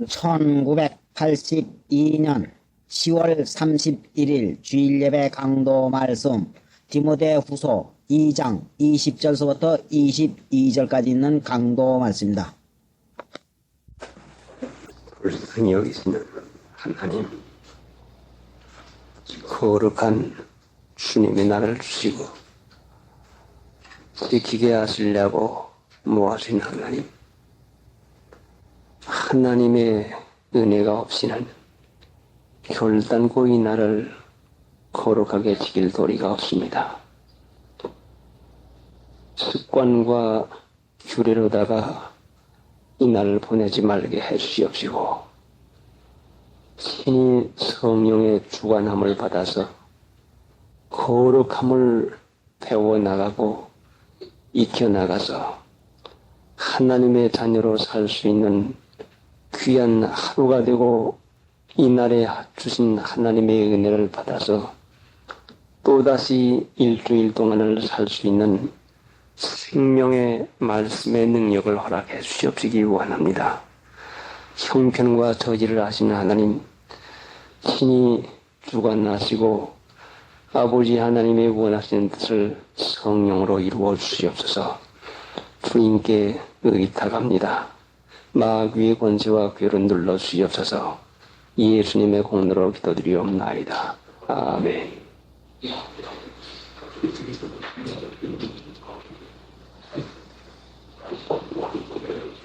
1982년 10월 31일 주일예배 강도 말씀 디모데 후서 2장 20절서부터 22절까지 있는 강도 말씀입니다. 불쌍히 여기시는 하나님, 거룩한 주님이 나를 주시고 지키게 하시려고 모아주신 하나님, 하나님의 은혜가 없이는 결단코 이 나를 거룩하게 지킬 도리가 없습니다. 습관과 규례로다가 이 날을 보내지 말게 해주시옵시고, 신이 성령의 주관함을 받아서 거룩함을 배워나가고 익혀나가서 하나님의 자녀로 살 수 있는 귀한 하루가 되고, 이날에 주신 하나님의 은혜를 받아서 또다시 일주일 동안을 살 수 있는 생명의 말씀의 능력을 허락해 주시옵시기 원합니다. 형편과 저지를 하시는 하나님, 친히 주관하시고 아버지 하나님의 원하시는 뜻을 성령으로 이루어 주시옵소서. 주님께 의탁합니다. 마귀의 권세와 괴를 눌러 주시옵소서. 예수님의 공로로 기도드리옵나이다. 아멘.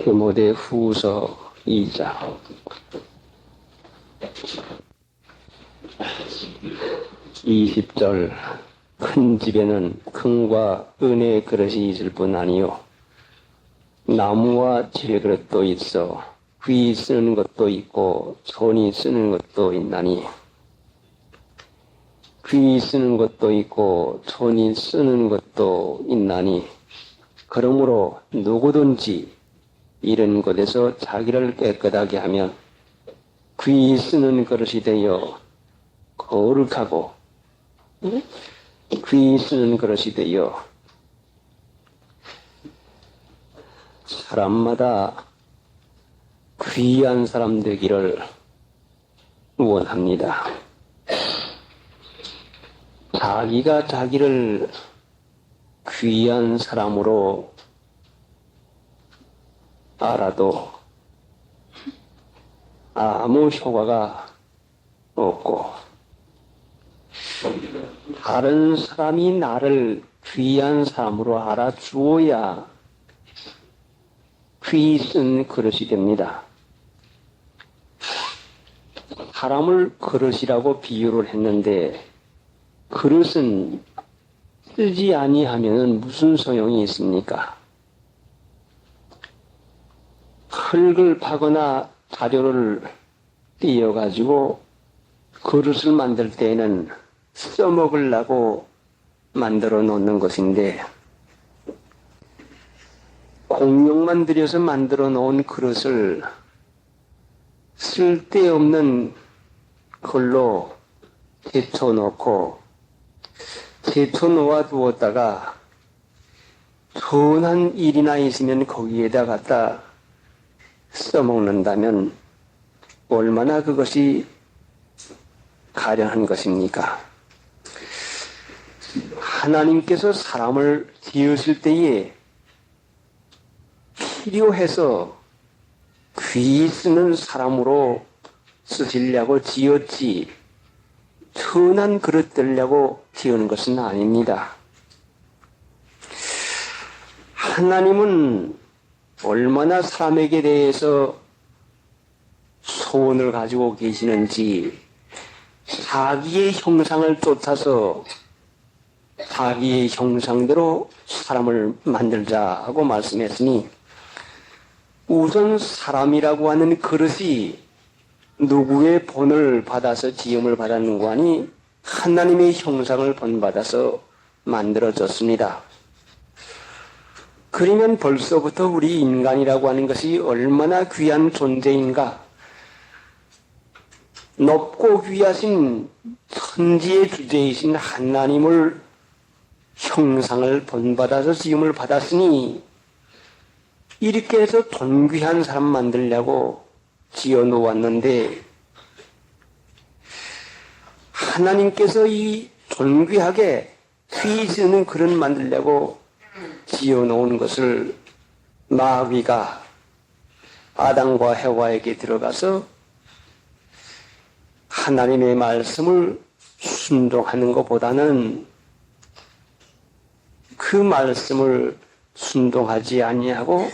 디모데 후서 2장 20절. 큰 집에는 금과 은혜의 그릇이 있을 뿐 아니요 나무와 지뢰 그릇도 있어 귀 쓰는 것도 있고 손이 쓰는 것도 있나니, 귀 쓰는 것도 있고 손이 쓰는 것도 있나니, 그러므로 누구든지 이런 것에서 자기를 깨끗하게 하면 귀 쓰는 그릇이 되어 거룩하고 귀 쓰는 그릇이 되어 사람마다 귀한 사람 되기를 원합니다. 자기가 자기를 귀한 사람으로 알아도 아무 효과가 없고, 다른 사람이 나를 귀한 사람으로 알아주어야 귀 쓴 그릇이 됩니다. 사람을 그릇이라고 비유를 했는데, 그릇은 쓰지 아니하면 무슨 소용이 있습니까? 흙을 파거나 자료를 띄어가지고 그릇을 만들 때에는 써먹으려고 만들어 놓는 것인데, 공용만 들여서 만들어 놓은 그릇을 쓸데없는 걸로 데쳐 놓고 데쳐 놓아 두었다가 선한 일이나 있으면 거기에다 갖다 써먹는다면 얼마나 그것이 가련한 것입니까? 하나님께서 사람을 지으실 때에 필요해서 귀 쓰는 사람으로 쓰시려고 지었지, 선한 그릇 되려고 지은 것은 아닙니다. 하나님은 얼마나 사람에게 대해서 소원을 가지고 계시는지, 자기의 형상을 쫓아서 자기의 형상대로 사람을 만들자 하고 말씀했으니, 우선 사람이라고 하는 그릇이 누구의 본을 받아서 지음을 받았는가 하니 하나님의 형상을 본받아서 만들어졌습니다. 그러면 벌써부터 우리 인간이라고 하는 것이 얼마나 귀한 존재인가, 높고 귀하신 천지의 주제이신 하나님을 형상을 본받아서 지음을 받았으니, 이렇게 해서 존귀한 사람 만들려고 지어 놓았는데 하나님께서 이 존귀하게 귀 쓰는 그릇 만들려고 지어 놓은 것을 마귀가 아담과 해와에게 들어가서 하나님의 말씀을 순종하는 것보다는 그 말씀을 순종하지 아니하고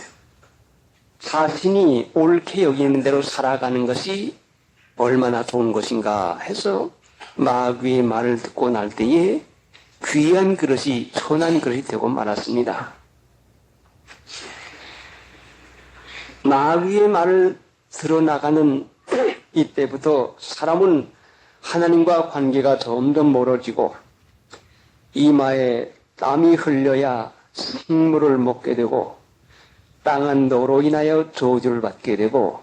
자신이 옳게 여기는 대로 살아가는 것이 얼마나 좋은 것인가 해서 마귀의 말을 듣고 날 때에 귀한 그릇이 천한 그릇이 되고 말았습니다. 마귀의 말을 들어나가는 이때부터 사람은 하나님과 관계가 점점 멀어지고 이마에 땀이 흘려야 식물을 먹게 되고 땅은 너로 인하여 저주를 받게 되고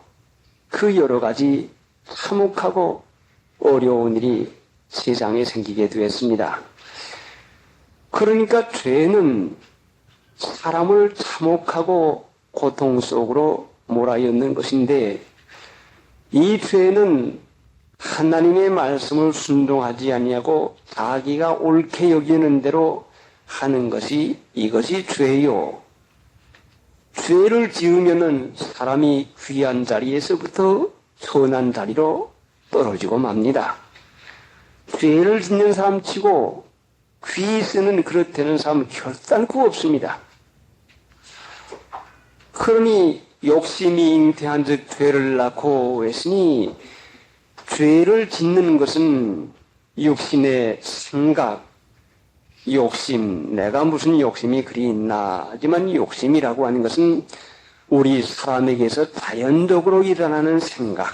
그 여러 가지 참혹하고 어려운 일이 세상에 생기게 되었습니다. 그러니까 죄는 사람을 참혹하고 고통 속으로 몰아넣는 것인데 이 죄는 하나님의 말씀을 순종하지 아니하고 자기가 옳게 여기는 대로 하는 것이 이것이 죄요. 죄를 지으면은 사람이 귀한 자리에서부터 선한 자리로 떨어지고 맙니다. 죄를 짓는 사람 치고 귀 쓰는 그릇 되는 사람은 결단코 없습니다. 그러니 욕심이 잉태한 즉 죄를 낳고 했으니 죄를 짓는 것은 육신의 생각, 욕심, 내가 무슨 욕심이 그리 있나 하지만 욕심이라고 하는 것은 우리 사람에게서 자연적으로 일어나는 생각,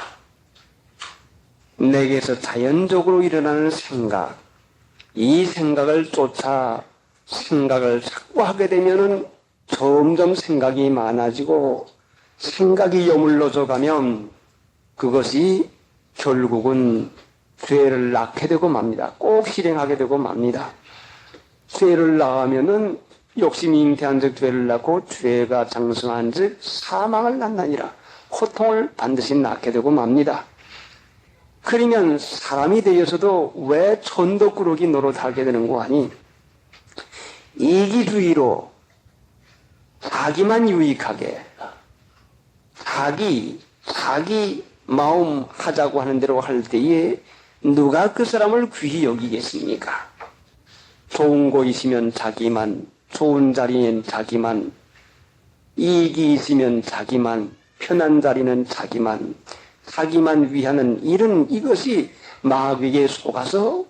내게서 자연적으로 일어나는 생각, 이 생각을 쫓아 생각을 자꾸 하게 되면은 점점 생각이 많아지고 생각이 여물러져 가면 그것이 결국은 죄를 낳게 되고 맙니다. 꼭 실행하게 되고 맙니다. 죄를 낳으면은 욕심이 잉태한 즉 죄를 낳고 죄가 장성한 즉 사망을 낳나니라. 고통을 반드시 낳게 되고 맙니다. 그러면 사람이 되어서도 왜 천덕꾸러기 노릇하게 되는 거 아니? 이기주의로 자기만 유익하게 자기 마음 하자고 하는 대로 할 때에 누가 그 사람을 귀히 여기겠습니까? 좋은 곳 있으면 자기만, 좋은 자리엔 자기만, 이익이 있으면 자기만, 편한 자리는 자기만 위하는 이것이 마귀에게 속아서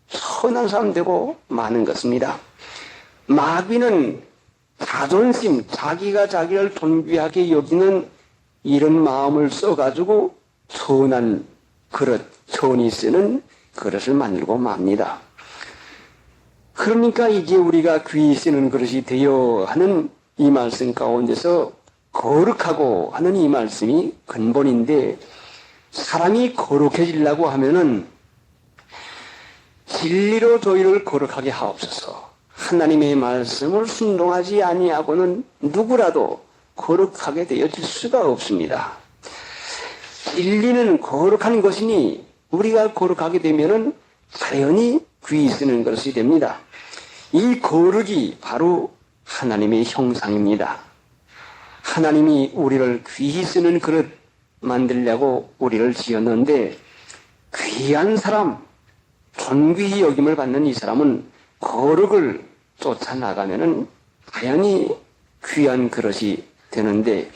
선한 사람 되고 마는 것입니다. 마귀는 자존심, 자기가 자기를 존귀하게 여기는 이런 마음을 써가지고 선한 그릇, 선이 쓰는 그릇을 만들고 맙니다. 그러니까 이제 우리가 귀히 쓰는 그릇이 되어 하는 이 말씀 가운데서 거룩하고 하는 이 말씀이 근본인데 사람이 거룩해지려고 하면은 진리로 저희를 거룩하게 하옵소서. 하나님의 말씀을 순종하지 아니하고는 누구라도 거룩하게 되어질 수가 없습니다. 진리는 거룩한 것이니 우리가 거룩하게 되면은 자연히 귀히 쓰는 것이 됩니다. 이 거룩이 바로 하나님의 형상입니다. 하나님이 우리를 귀히 쓰는 그릇 만들려고 우리를 지었는데 귀한 사람, 존귀히 여김을 받는 이 사람은 거룩을 쫓아나가면은 당연히 귀한 그릇이 되는데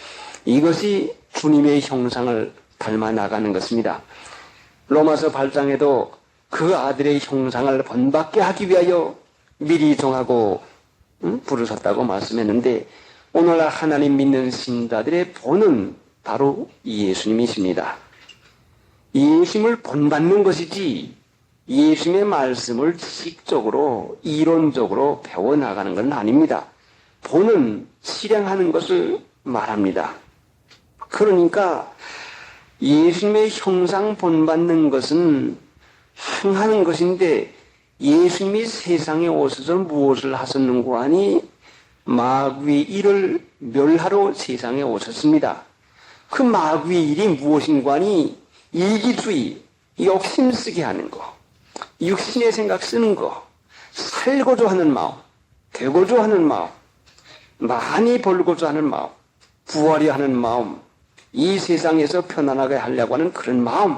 이것이 주님의 형상을 닮아 나가는 것입니다. 로마서 8장에도 그 아들의 형상을 본받게 하기 위하여 미리 정하고 부르셨다고 말씀했는데 오늘날 하나님 믿는 신자들의 본은 바로 예수님이십니다. 예수님을 본받는 것이지 예수님의 말씀을 지식적으로 이론적으로 배워나가는 건 아닙니다. 본은 실행하는 것을 말합니다. 그러니까 예수님의 형상 본받는 것은 행하는 것인데 예수님이 세상에 오셔서 무엇을 하셨는고 하니 마귀의 일을 멸하러 세상에 오셨습니다. 그 마귀의 일이 무엇인가니 이기주의, 욕심쓰게 하는 거, 육신의 생각 쓰는 거, 살고자 하는 마음, 되고자 하는 마음, 많이 벌고자 하는 마음, 부하려 하는 마음, 이 세상에서 편안하게 하려고 하는 그런 마음,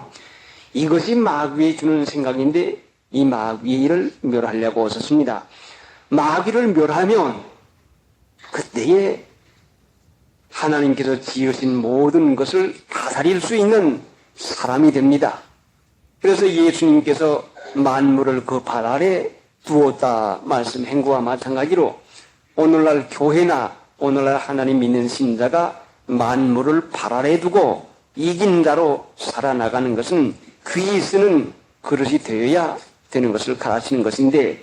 이것이 마귀에 주는 생각인데 이 마귀의 일을 멸하려고 하셨습니다. 마귀를 멸하면 그때에 하나님께서 지으신 모든 것을 다스릴 수 있는 사람이 됩니다. 그래서 예수님께서 만물을 그 발 아래 두었다 말씀한 것과 마찬가지로 오늘날 교회나 오늘날 하나님 믿는 신자가 만물을 발 아래 두고 이긴 자로 살아나가는 것은 귀 쓰는 그릇이 되어야 되는 것을 가르치는 것인데,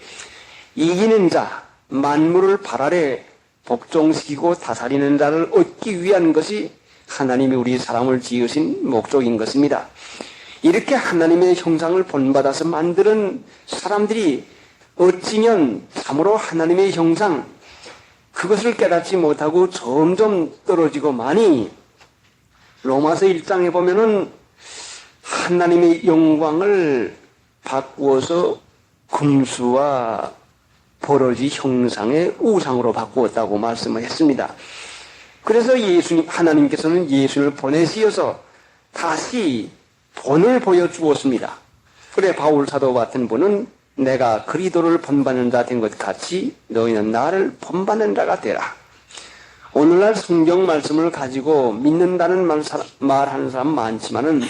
이기는 자, 만물을 발 아래 복종시키고 다스리는 자를 얻기 위한 것이 하나님이 우리 사람을 지으신 목적인 것입니다. 이렇게 하나님의 형상을 본받아서 만드는 사람들이 어찌면 참으로 하나님의 형상, 그것을 깨닫지 못하고 점점 떨어지고 많이, 로마서 1장에 보면은 하나님의 영광을 바꾸어서 금수와 버러지 형상의 우상으로 바꾸었다고 말씀을 했습니다. 그래서 하나님께서는 예수를 보내시어서 다시 본을 보여주었습니다. 그래 바울 사도 같은 분은 내가 그리스도를 본받는 자 된 것 같이 너희는 나를 본받는 자가 되라. 오늘날 성경 말씀을 가지고 믿는다는 말하는 사람 많지만은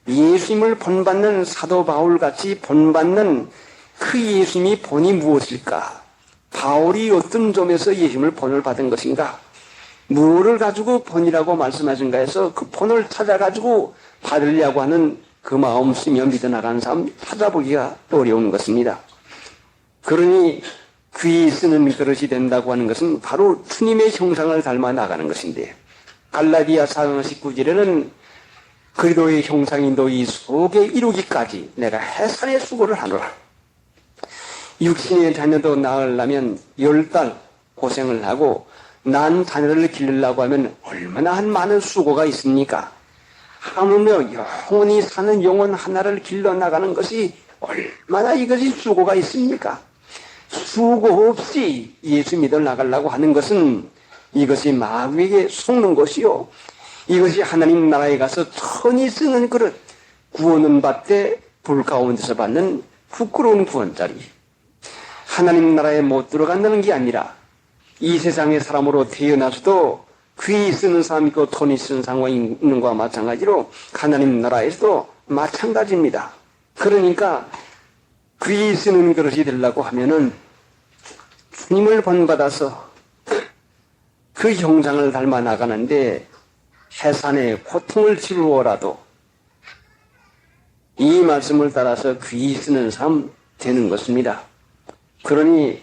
예수님을 본받는 사도 바울 같이 본받는 그 예수님이 본이 무엇일까? 바울이 어떤 점에서 예수님을 본을 받은 것인가? 무엇을 가지고 본이라고 말씀하신가 해서 그 본을 찾아가지고 받으려고 하는 그 마음 쓰며 믿어나가는 사람 찾아보기가 어려운 것입니다. 그러니 귀 쓰는 그릇이 된다고 하는 것은 바로 주님의 형상을 닮아 나가는 것인데, 갈라디아 4장 19절에는 그리스도의 형상이 너희 속에 이루기까지 내가 해산의 수고를 하노라. 육신의 자녀도 낳으려면 10달 고생을 하고 난 자녀를 기르려고 하면 얼마나 많은 수고가 있습니까? 하물며 영원히 사는 영혼 하나를 길러나가는 것이 얼마나 이것이 수고가 있습니까? 수고 없이 예수 믿어 나가려고 하는 것은 이것이 마귀에게 속는 것이요, 이것이 하나님 나라에 가서 천히 쓰는 그릇, 구원은 받되 불 가운데서 받는 부끄러운 구원자리, 하나님 나라에 못 들어간다는 게 아니라 이 세상의 사람으로 태어나서도 귀 쓰는 사람이 있고 돈이 쓰는 상황이 있는 것과 마찬가지로 하나님 나라에서도 마찬가지입니다. 그러니까 귀 쓰는 그릇이 되려고 하면은 주님을 본받아서 그 형상을 닮아 나가는데 해산의 고통을 치루어라도 이 말씀을 따라서 귀 쓰는 삶 되는 것입니다. 그러니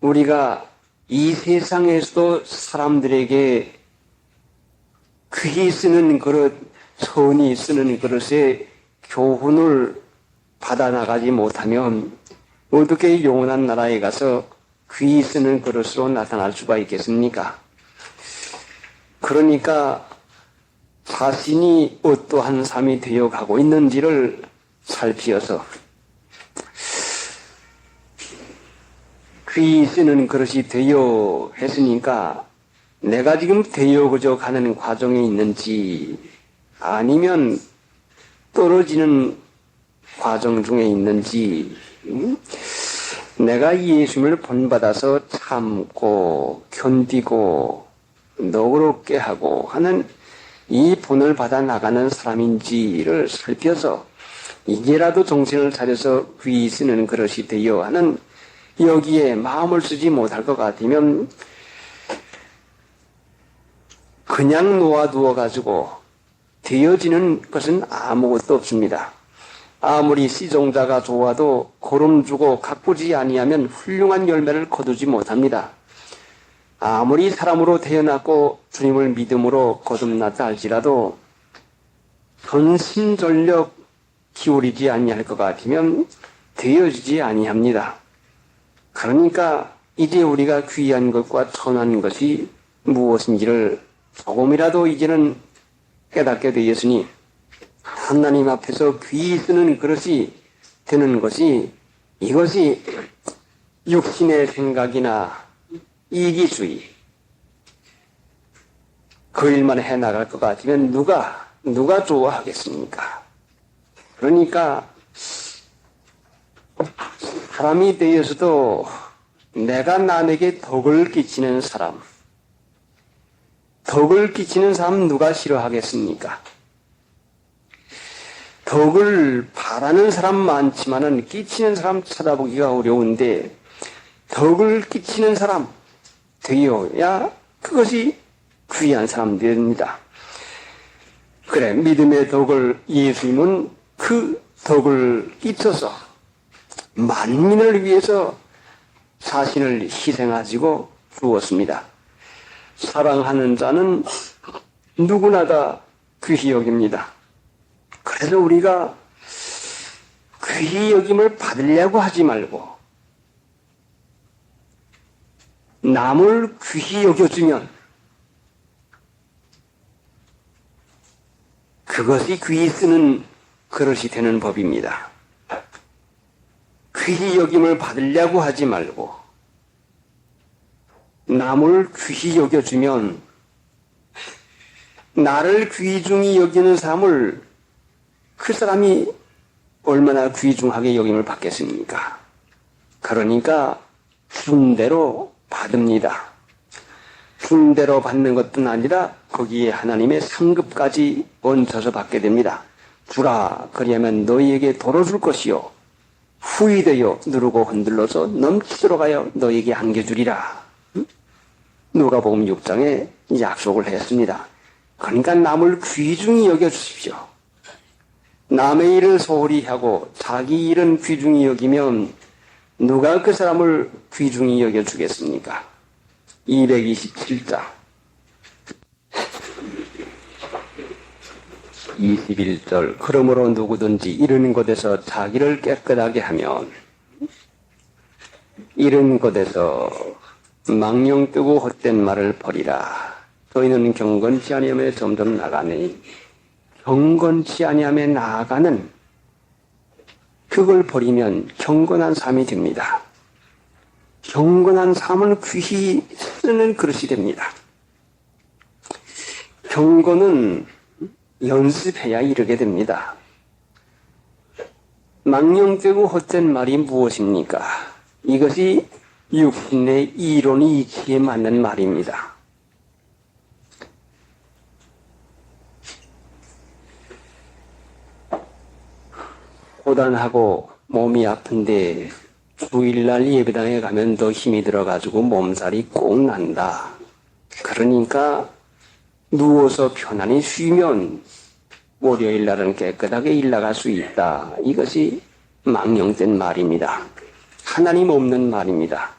우리가 이 세상에서도 사람들에게 귀 쓰는 그릇, 선이 쓰는 그릇의 교훈을 받아나가지 못하면 어떻게 영원한 나라에 가서 귀 쓰는 그릇으로 나타날 수가 있겠습니까? 그러니까 자신이 어떠한 삶이 되어가고 있는지를 살피어서 귀 쓰는 그릇이 되어 했으니까 내가 지금 되어그저 가는 과정에 있는지 아니면 떨어지는 과정 중에 있는지, 내가 예수님을 본받아서 참고 견디고 너그럽게 하고 하는 이 본을 받아 나가는 사람인지를 살펴서 이제라도 정신을 차려서 귀 쓰는 그릇이 되어 하는 여기에 마음을 쓰지 못할 것 같으면 그냥 놓아두어 가지고 되어지는 것은 아무것도 없습니다. 아무리 씨종자가 좋아도 거름 주고 가꾸지 아니하면 훌륭한 열매를 거두지 못합니다. 아무리 사람으로 태어났고 주님을 믿음으로 거듭났다 할지라도 전심전력 기울이지 아니할 것 같으면 되어지지 아니합니다. 그러니까 이제 우리가 귀한 것과 천한 것이 무엇인지를 조금이라도 이제는 깨닫게 되었으니 하나님 앞에서 귀히 쓰는 그릇이 되는 것이 이것이 육신의 생각이나 이기주의 그 일만 해나갈 것 같으면 누가 좋아하겠습니까? 그러니까 사람이 되어서도 내가 남에게 덕을 끼치는 사람 누가 싫어하겠습니까? 덕을 바라는 사람 많지만은 끼치는 사람 찾아보기가 어려운데 덕을 끼치는 사람 되어야 그것이 귀한 사람들입니다. 그래, 믿음의 덕을 예수님은 그 덕을 끼쳐서 만민을 위해서 자신을 희생하시고 주었습니다. 사랑하는 자는 누구나 다 귀히 여깁니다. 그래서 우리가 귀히 여김을 받으려고 하지 말고 남을 귀히 여겨주면 그것이 귀히 쓰는 그릇이 되는 법입니다. 귀히 여김을 받으려고 하지 말고 남을 귀히 여겨주면 나를 귀중히 여기는 사람을 그 사람이 얼마나 귀중하게 여김을 받겠습니까? 그러니까 준 대로 받습니다. 준 대로 받는 것뿐 아니라 거기에 하나님의 상급까지 얹혀서 받게 됩니다. 주라 그리하면 너희에게 도로 줄 것이요 후히 되어 누르고 흔들러서 넘치도록 하여 너희에게 안겨주리라. 누가복음 6장에 약속을 했습니다. 그러니까 남을 귀중히 여겨주십시오. 남의 일을 소홀히 하고 자기 일은 귀중히 여기면 누가 그 사람을 귀중히 여겨주겠습니까? 227장 21절 그러므로 누구든지 이런 곳에서 자기를 깨끗하게 하면 이런 곳에서 망령 뜨고 헛된 말을 버리라. 저희는 경건치 아니하며 점점 나가니 경건치 아니하며 나아가는 그걸 버리면 경건한 삶이 됩니다. 경건한 삶을 귀히 쓰는 그릇이 됩니다. 경건은 연습해야 이르게 됩니다. 망령되고 헛된 말이 무엇입니까? 이것이 육신의 이론이 이치에 맞는 말입니다. 고단하고 몸이 아픈데 주일날 예배당에 가면 더 힘이 들어가지고 몸살이 꼭 난다. 그러니까 누워서 편안히 쉬면 월요일날은 깨끗하게 일 나갈 수 있다. 이것이 망령된 말입니다. 하나님 없는 말입니다.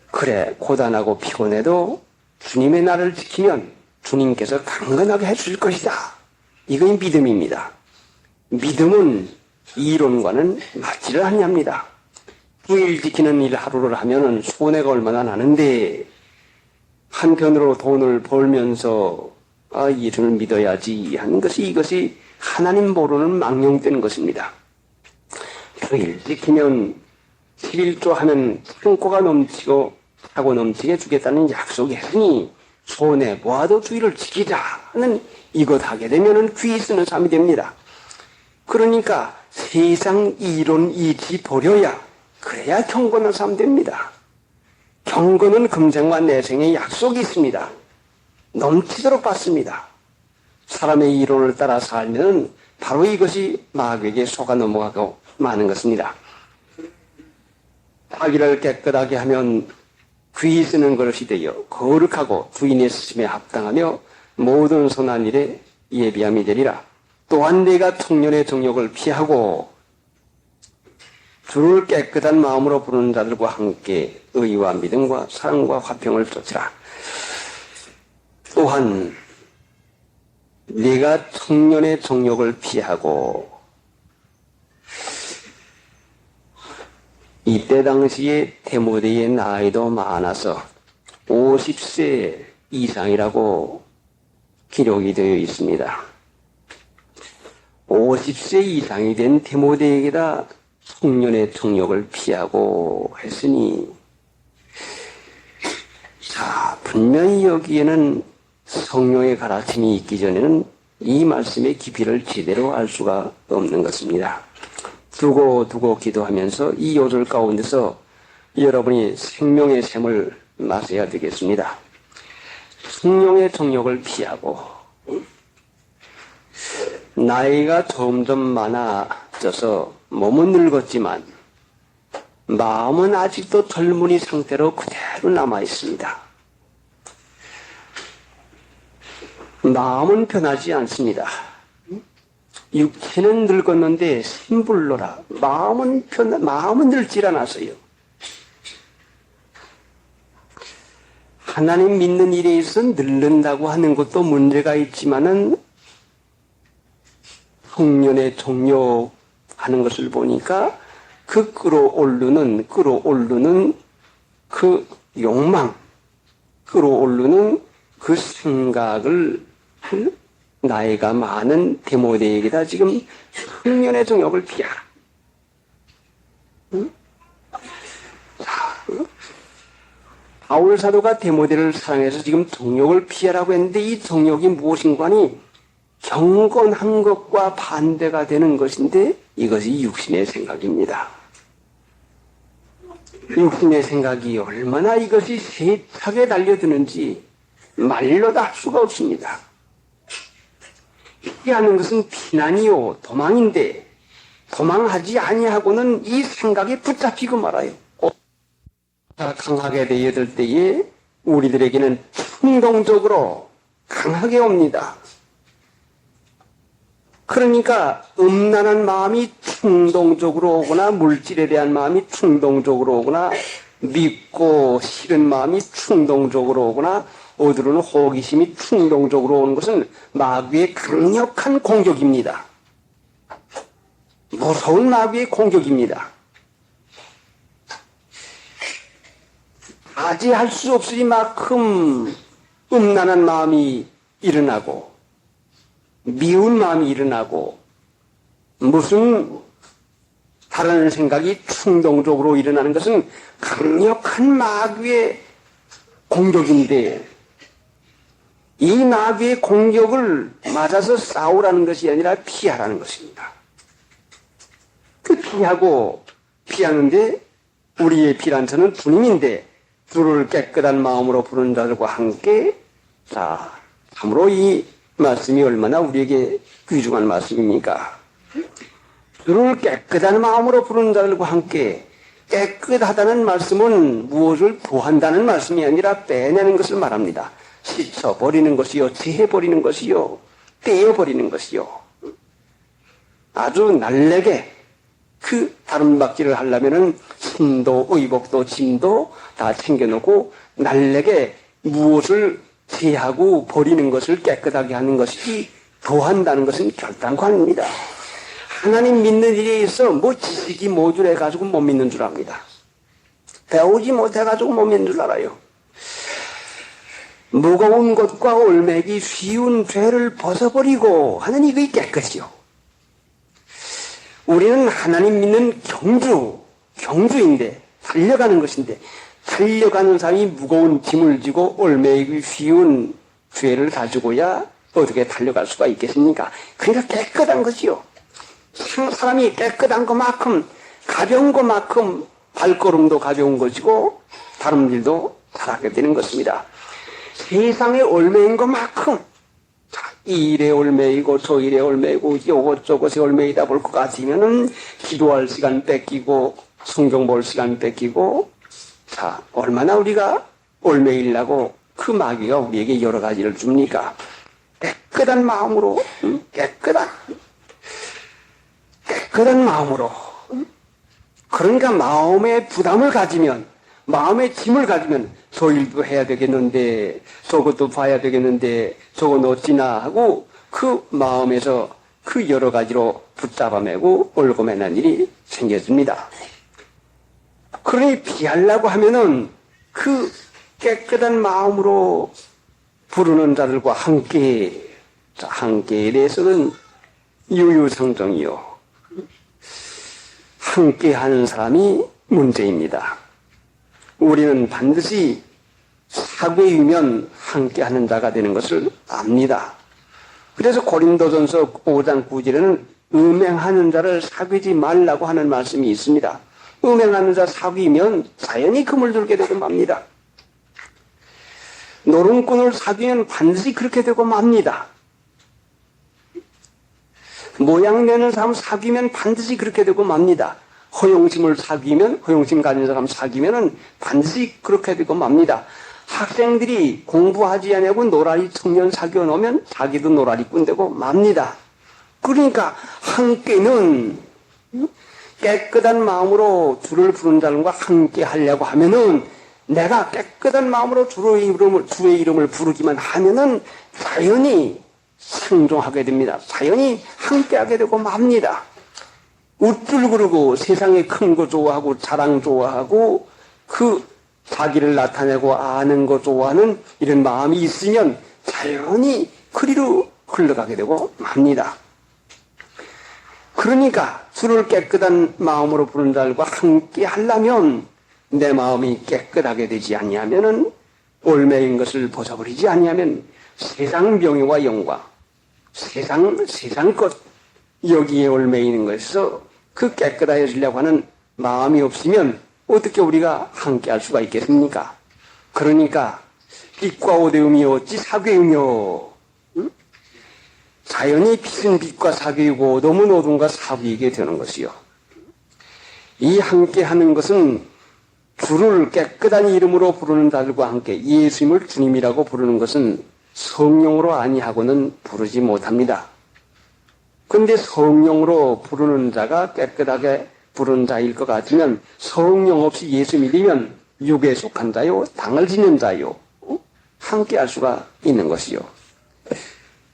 그래, 고단하고 피곤해도 주님의 날을 지키면 주님께서 강건하게 해주실 것이다. 이건 믿음입니다. 믿음은 이론과는 맞지를 않습니다. 주일 지키는 일 하루를 하면 손해가 얼마나 나는데 한편으로 돈을 벌면서 예수를 믿어야지 하는 것이 이것이 하나님 모르는 망령된 것입니다. 주일 지키면 11조 하면 창고가 넘치고 차고 넘치게 주겠다는 약속이 했으니 손해 보아도 주일을 지키자 하는 이것 하게 되면 귀히 쓰는 삶이 됩니다. 그러니까 세상 이론 이치 버려야 그래야 경건한 삶 됩니다. 경건은 금생과 내생의 약속이 있습니다. 넘치도록 받습니다. 사람의 이론을 따라 살면 바로 이것이 마귀에게 속아 넘어가고 마는 것입니다. 자기를 깨끗하게 하면 귀히 쓰는 그릇이 되어 거룩하고 주인의 쓰심에 합당하며 모든 선한 일에 예비함이 되리라. 또한 내가 청년의 정욕을 피하고 주를 깨끗한 마음으로 부르는 자들과 함께 의와 믿음과 사랑과 화평을 쫓으라. 또한 네가 청년의 정욕을 피하고 이때 당시에 디모데의 나이도 많아서 50세 이상이라고 기록이 되어 있습니다. 50세 이상이 된 디모데에게다 성년의 정욕을 피하고 했으니, 자, 분명히 여기에는 성령의 가르침이 있기 전에는 이 말씀의 깊이를 제대로 알 수가 없는 것입니다. 두고 기도하면서 이 요절 가운데서 여러분이 생명의 샘을 마셔야 되겠습니다. 성령의 정욕을 피하고, 나이가 점점 많아져서 몸은 늙었지만 마음은 아직도 젊은이 상태로 그대로 남아 있습니다. 마음은 변하지 않습니다. 육체는 늙었는데 심불로라. 마음은 늙질 않았어요. 하나님 믿는 일에 있어서 늙는다고 하는 것도 문제가 있지만은 성년의 정욕하는 것을 보니까 그 끌어오르는 그 욕망, 끌어오르는 그 생각을 나이가 많은 디모데에게다 지금 성년의 정욕을 피하라. 바울 사도가 디모데를 사랑해서 지금 정욕을 피하라고 했는데 이 정욕이 무엇인가니 경건한 것과 반대가 되는 것인데 이것이 육신의 생각입니다. 육신의 생각이 얼마나 이것이 세차게 달려드는지 말로 다 할 수가 없습니다. 피하는 것은 피난이요 도망인데 도망하지 아니하고는 이 생각에 붙잡히고 말아요. 강하게 되어들 때에 우리들에게는 충동적으로 강하게 옵니다. 그러니까 음란한 마음이 충동적으로 오거나 물질에 대한 마음이 충동적으로 오거나 믿고 싫은 마음이 충동적으로 오거나 어디로는 호기심이 충동적으로 오는 것은 마귀의 강력한 공격입니다. 무서운 마귀의 공격입니다. 맞이할 수 없으리만큼 음란한 마음이 일어나고 미운 마음이 일어나고 무슨 다른 생각이 충동적으로 일어나는 것은 강력한 마귀의 공격인데 이 마귀의 공격을 맞아서 싸우라는 것이 아니라 피하라는 것입니다. 그 피하는데 우리의 피란처는 주님인데 주를 깨끗한 마음으로 부르는 자들과 함께 자 참으로 이 말씀이 얼마나 우리에게 귀중한 말씀입니까? 주를 깨끗한 마음으로 부르는 자들과 함께 깨끗하다는 말씀은 무엇을 구한다는 말씀이 아니라 빼내는 것을 말합니다. 씻어버리는 것이요, 제해버리는 것이요, 떼어버리는 것이요. 아주 날래게 그 다름박질을 하려면은 침도, 의복도, 짐도 다 챙겨놓고 날래게 무엇을 제하고 버리는 것을 깨끗하게 하는 것이 도한다는 것은 결단코 아닙니다. 하나님 믿는 일에 있어 뭐 지식이 모자라가지고 못 믿는 줄 압니다. 배우지 못해가지고 못 믿는 줄 알아요. 무거운 것과 올매기 쉬운 죄를 벗어버리고 하는 이것이 깨끗이요. 우리는 하나님 믿는 경주인데 달려가는 것인데 달려가는 사람이 무거운 짐을 지고 올매기 쉬운 죄를 가지고야 어떻게 달려갈 수가 있겠습니까? 그러니까 깨끗한 것이요. 사람이 깨끗한 것만큼 가벼운 것만큼 발걸음도 가벼운 것이고 다른 일도 잘하게 되는 것입니다. 세상에 올매인 것만큼 이 일에 올매이고 저 일에 올매이고 요것저것에 올매이다 볼 것 같으면은 기도할 시간 뺏기고 성경 볼 시간 뺏기고 자 얼마나 우리가 올매이려고 그 마귀가 우리에게 여러 가지를 줍니까? 깨끗한 마음으로 깨끗한 마음으로 그러니까 마음의 부담을 가지면 마음의 짐을 가지면 저 일도 해야 되겠는데 저것도 봐야 되겠는데 저건 어찌나 하고 그 마음에서 그 여러 가지로 붙잡아매고 올고매는 일이 생겨집니다. 그러니 피하려고 하면은 그 깨끗한 마음으로 부르는 자들과 함께, 자, 함께에 대해서는 유유상종이요. 함께 하는 사람이 문제입니다. 우리는 반드시 사귐이면 함께 하는 자가 되는 것을 압니다. 그래서 고린도전서 5장 9절에는 음행하는 자를 사귀지 말라고 하는 말씀이 있습니다. 음행하는 자 사귀면 자연히 금을 들게 되고 맙니다. 노름꾼을 사귀면 반드시 그렇게 되고 맙니다. 모양 내는 사람 사귀면 반드시 그렇게 되고 맙니다. 허영심을 사귀면, 허영심 가진 사람 사귀면은 반드시 그렇게 되고 맙니다. 학생들이 공부하지 않고 노라리 청년 사귀어 놓으면 자기도 노라리꾼 되고 맙니다. 그러니까 함께는 깨끗한 마음으로 주를 부르는 자들과 함께 하려고 하면은 내가 깨끗한 마음으로 주의 이름을 부르기만 하면은 자연히 생존하게 됩니다. 자연히 함께하게 되고 맙니다. 우쭐 그러고 세상에 큰 거 좋아하고 자랑 좋아하고 그 자기를 나타내고 아는 거 좋아하는 이런 마음이 있으면 자연히 그리로 흘러가게 되고 맙니다. 그러니까 주를 깨끗한 마음으로 부르는 자들과 함께 하려면 내 마음이 깨끗하게 되지 아니하면은 올매인 것을 벗어버리지 아니하면 세상 명예와 영광, 세상 것 여기에 올매이는 것에서 그 깨끗해지려고 하는 마음이 없으면 어떻게 우리가 함께 할 수가 있겠습니까? 그러니까 빛과 오대음이 어찌 사귐이요? 응? 자연히 빛은 빛과 사귐이고 어둠은 어둠과 사귐이게 되는 것이요. 이 함께 하는 것은 주를 깨끗한 이름으로 부르는 자들과 함께 예수님을 주님이라고 부르는 것은 성령으로 아니하고는 부르지 못합니다. 그런데 성령으로 부르는 자가 깨끗하게 부르는 자일 것 같으면 성령 없이 예수 믿으면 육에 속한 자요, 당을 지는 자요, 함께 할 수가 있는 것이요.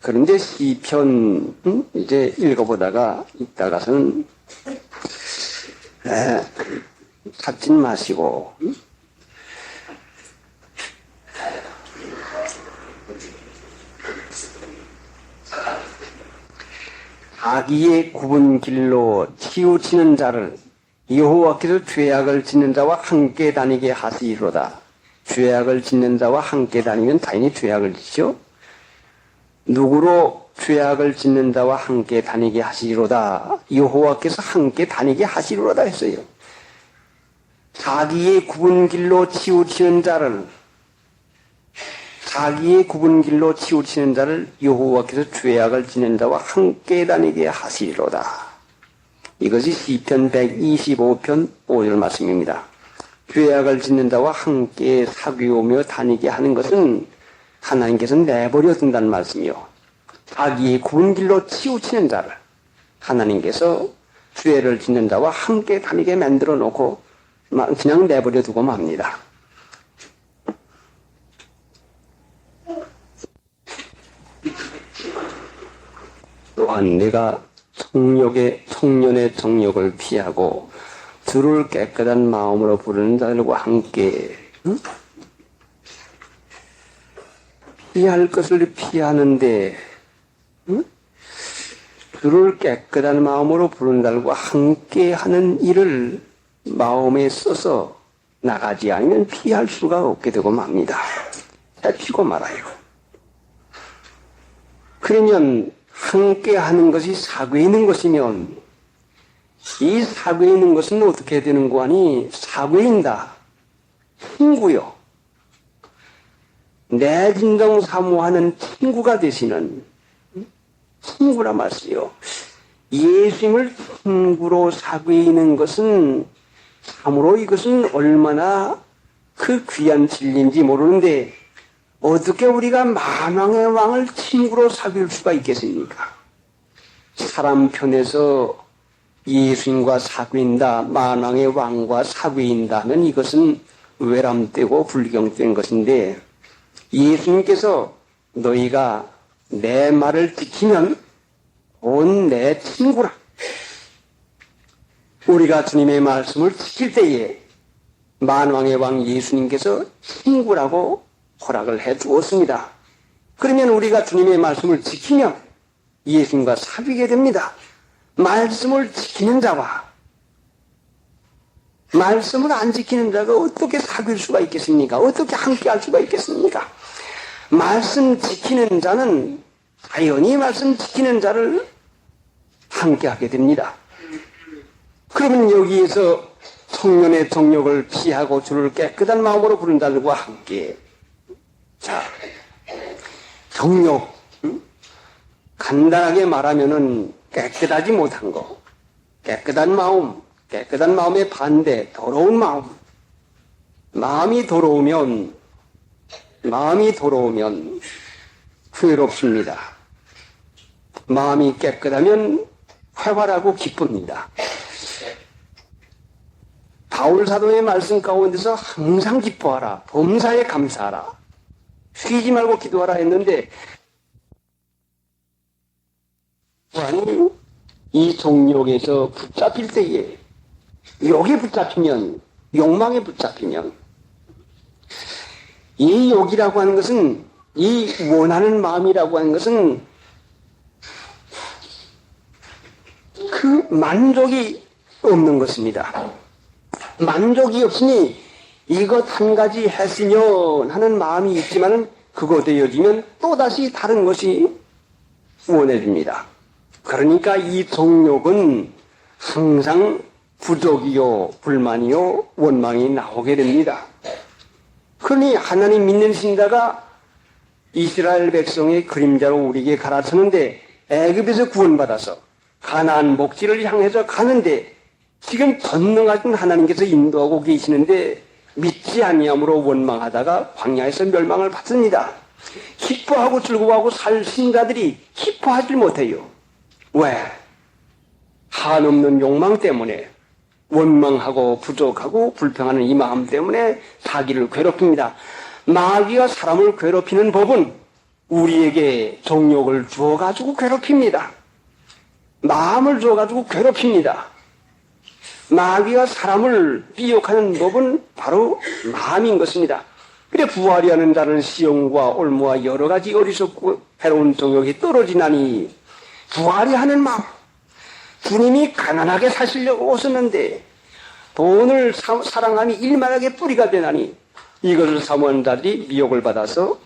그런데 시편 이제 읽어보다가 있다가서는 찾진 마시고 자기의 굽은 길로 치우치는 자를 여호와께서 죄악을 짓는 자와 함께 다니게 하시리로다. 죄악을 짓는 자와 함께 다니면 당연히 죄악을 짓죠. 누구로 죄악을 짓는 자와 함께 다니게 하시리로다. 여호와께서 함께 다니게 하시리로다 했어요. 자기의 굽은 길로 치우치는 자를 여호와께서 죄악을 짓는 자와 함께 다니게 하시리로다. 이것이 시편 125편 5절 말씀입니다. 죄악을 짓는 자와 함께 사귀오며 다니게 하는 것은 하나님께서 내버려 둔다는 말씀이요. 자기의 굽은 길로 치우치는 자를 하나님께서 죄를 짓는 자와 함께 다니게 만들어 놓고 그냥 내버려 두고 맙니다. 또한 내가 청년의 정욕을 피하고 주를 깨끗한 마음으로 부르는 자들과 함께 피할 것을 피하는데 주를 깨끗한 마음으로 부르는 자들과 함께 하는 일을 마음에 써서 나가지 않으면 피할 수가 없게 되고 맙니다. 해피고 말아요. 그러면 함께 하는 것이 사귀어 있는 것이면 이 사귀어 있는 것은 어떻게 되는 거 아니? 사귀인다. 친구요. 내 진정 사모하는 친구가 되시는 친구라 말씀이요. 예수님을 친구로 사귀어 있는 것은 참으로 이것은 얼마나 그 귀한 진리인지 모르는데 어떻게 우리가 만왕의 왕을 친구로 사귈 수가 있겠습니까? 사람 편에서 예수님과 사귄다, 만왕의 왕과 사귄다 하면 이것은 외람되고 불경된 것인데 예수님께서 너희가 내 말을 지키면 온 내 친구라. 우리가 주님의 말씀을 지킬 때에 만왕의 왕 예수님께서 친구라고 허락을 해 주었습니다. 그러면 우리가 주님의 말씀을 지키면 예수님과 사귀게 됩니다. 말씀을 지키는 자와 말씀을 안 지키는 자가 어떻게 사귈 수가 있겠습니까? 어떻게 함께 할 수가 있겠습니까? 말씀 지키는 자는 자연히 말씀 지키는 자를 함께 하게 됩니다. 그러면 여기에서 청년의 정욕을 피하고 주를 깨끗한 마음으로 부른 자들과 함께, 자, 정욕, 간단하게 말하면은 깨끗하지 못한 거, 깨끗한 마음의 반대, 더러운 마음. 마음이 더러우면 괴롭습니다. 마음이 깨끗하면 활활하고 기쁩니다. 바울 사도의 말씀 가운데서 항상 기뻐하라, 범사에 감사하라, 쉬지 말고 기도하라 했는데, 아니, 이 정욕에서 붙잡힐 때에, 욕에 붙잡히면, 욕망에 붙잡히면, 이 욕이라고 하는 것은, 이 원하는 마음이라고 하는 것은 그 만족이 없는 것입니다. 만족이 없으니 이것 한 가지 했으면 하는 마음이 있지만은 그거 되어지면 또다시 다른 것이 원해집니다. 그러니까 이 정욕은 항상 부족이요, 불만이요, 원망이 나오게 됩니다. 그러니 하나님 믿는 신자가 이스라엘 백성의 그림자로 우리에게 갈아서는데 애굽에서 구원받아서 가나안 목지를 향해서 가는데 지금 전능하신 하나님께서 인도하고 계시는데 믿지 아니함으로 원망하다가 광야에서 멸망을 받습니다. 기뻐하고 즐거워하고 살 신자들이 기뻐하지 못해요. 왜? 한없는 욕망 때문에, 원망하고 부족하고 불평하는 이 마음 때문에 자기를 괴롭힙니다. 마귀가 사람을 괴롭히는 법은 우리에게 정욕을 주어가지고 괴롭힙니다. 마음을 주어가지고 괴롭힙니다. 마귀가 사람을 미혹하는 법은 바로 마음인 것입니다. 그래 부활이 하는 자는 시험과 올무와 여러 가지 어리석고 해로운 정욕이 떨어지나니, 부활이 하는 마음, 주님이 가난하게 사시려고 오셨는데 돈을 사랑함이 일만하게 뿌리가 되나니 이것을 사모하는 자들이 미혹을 받아서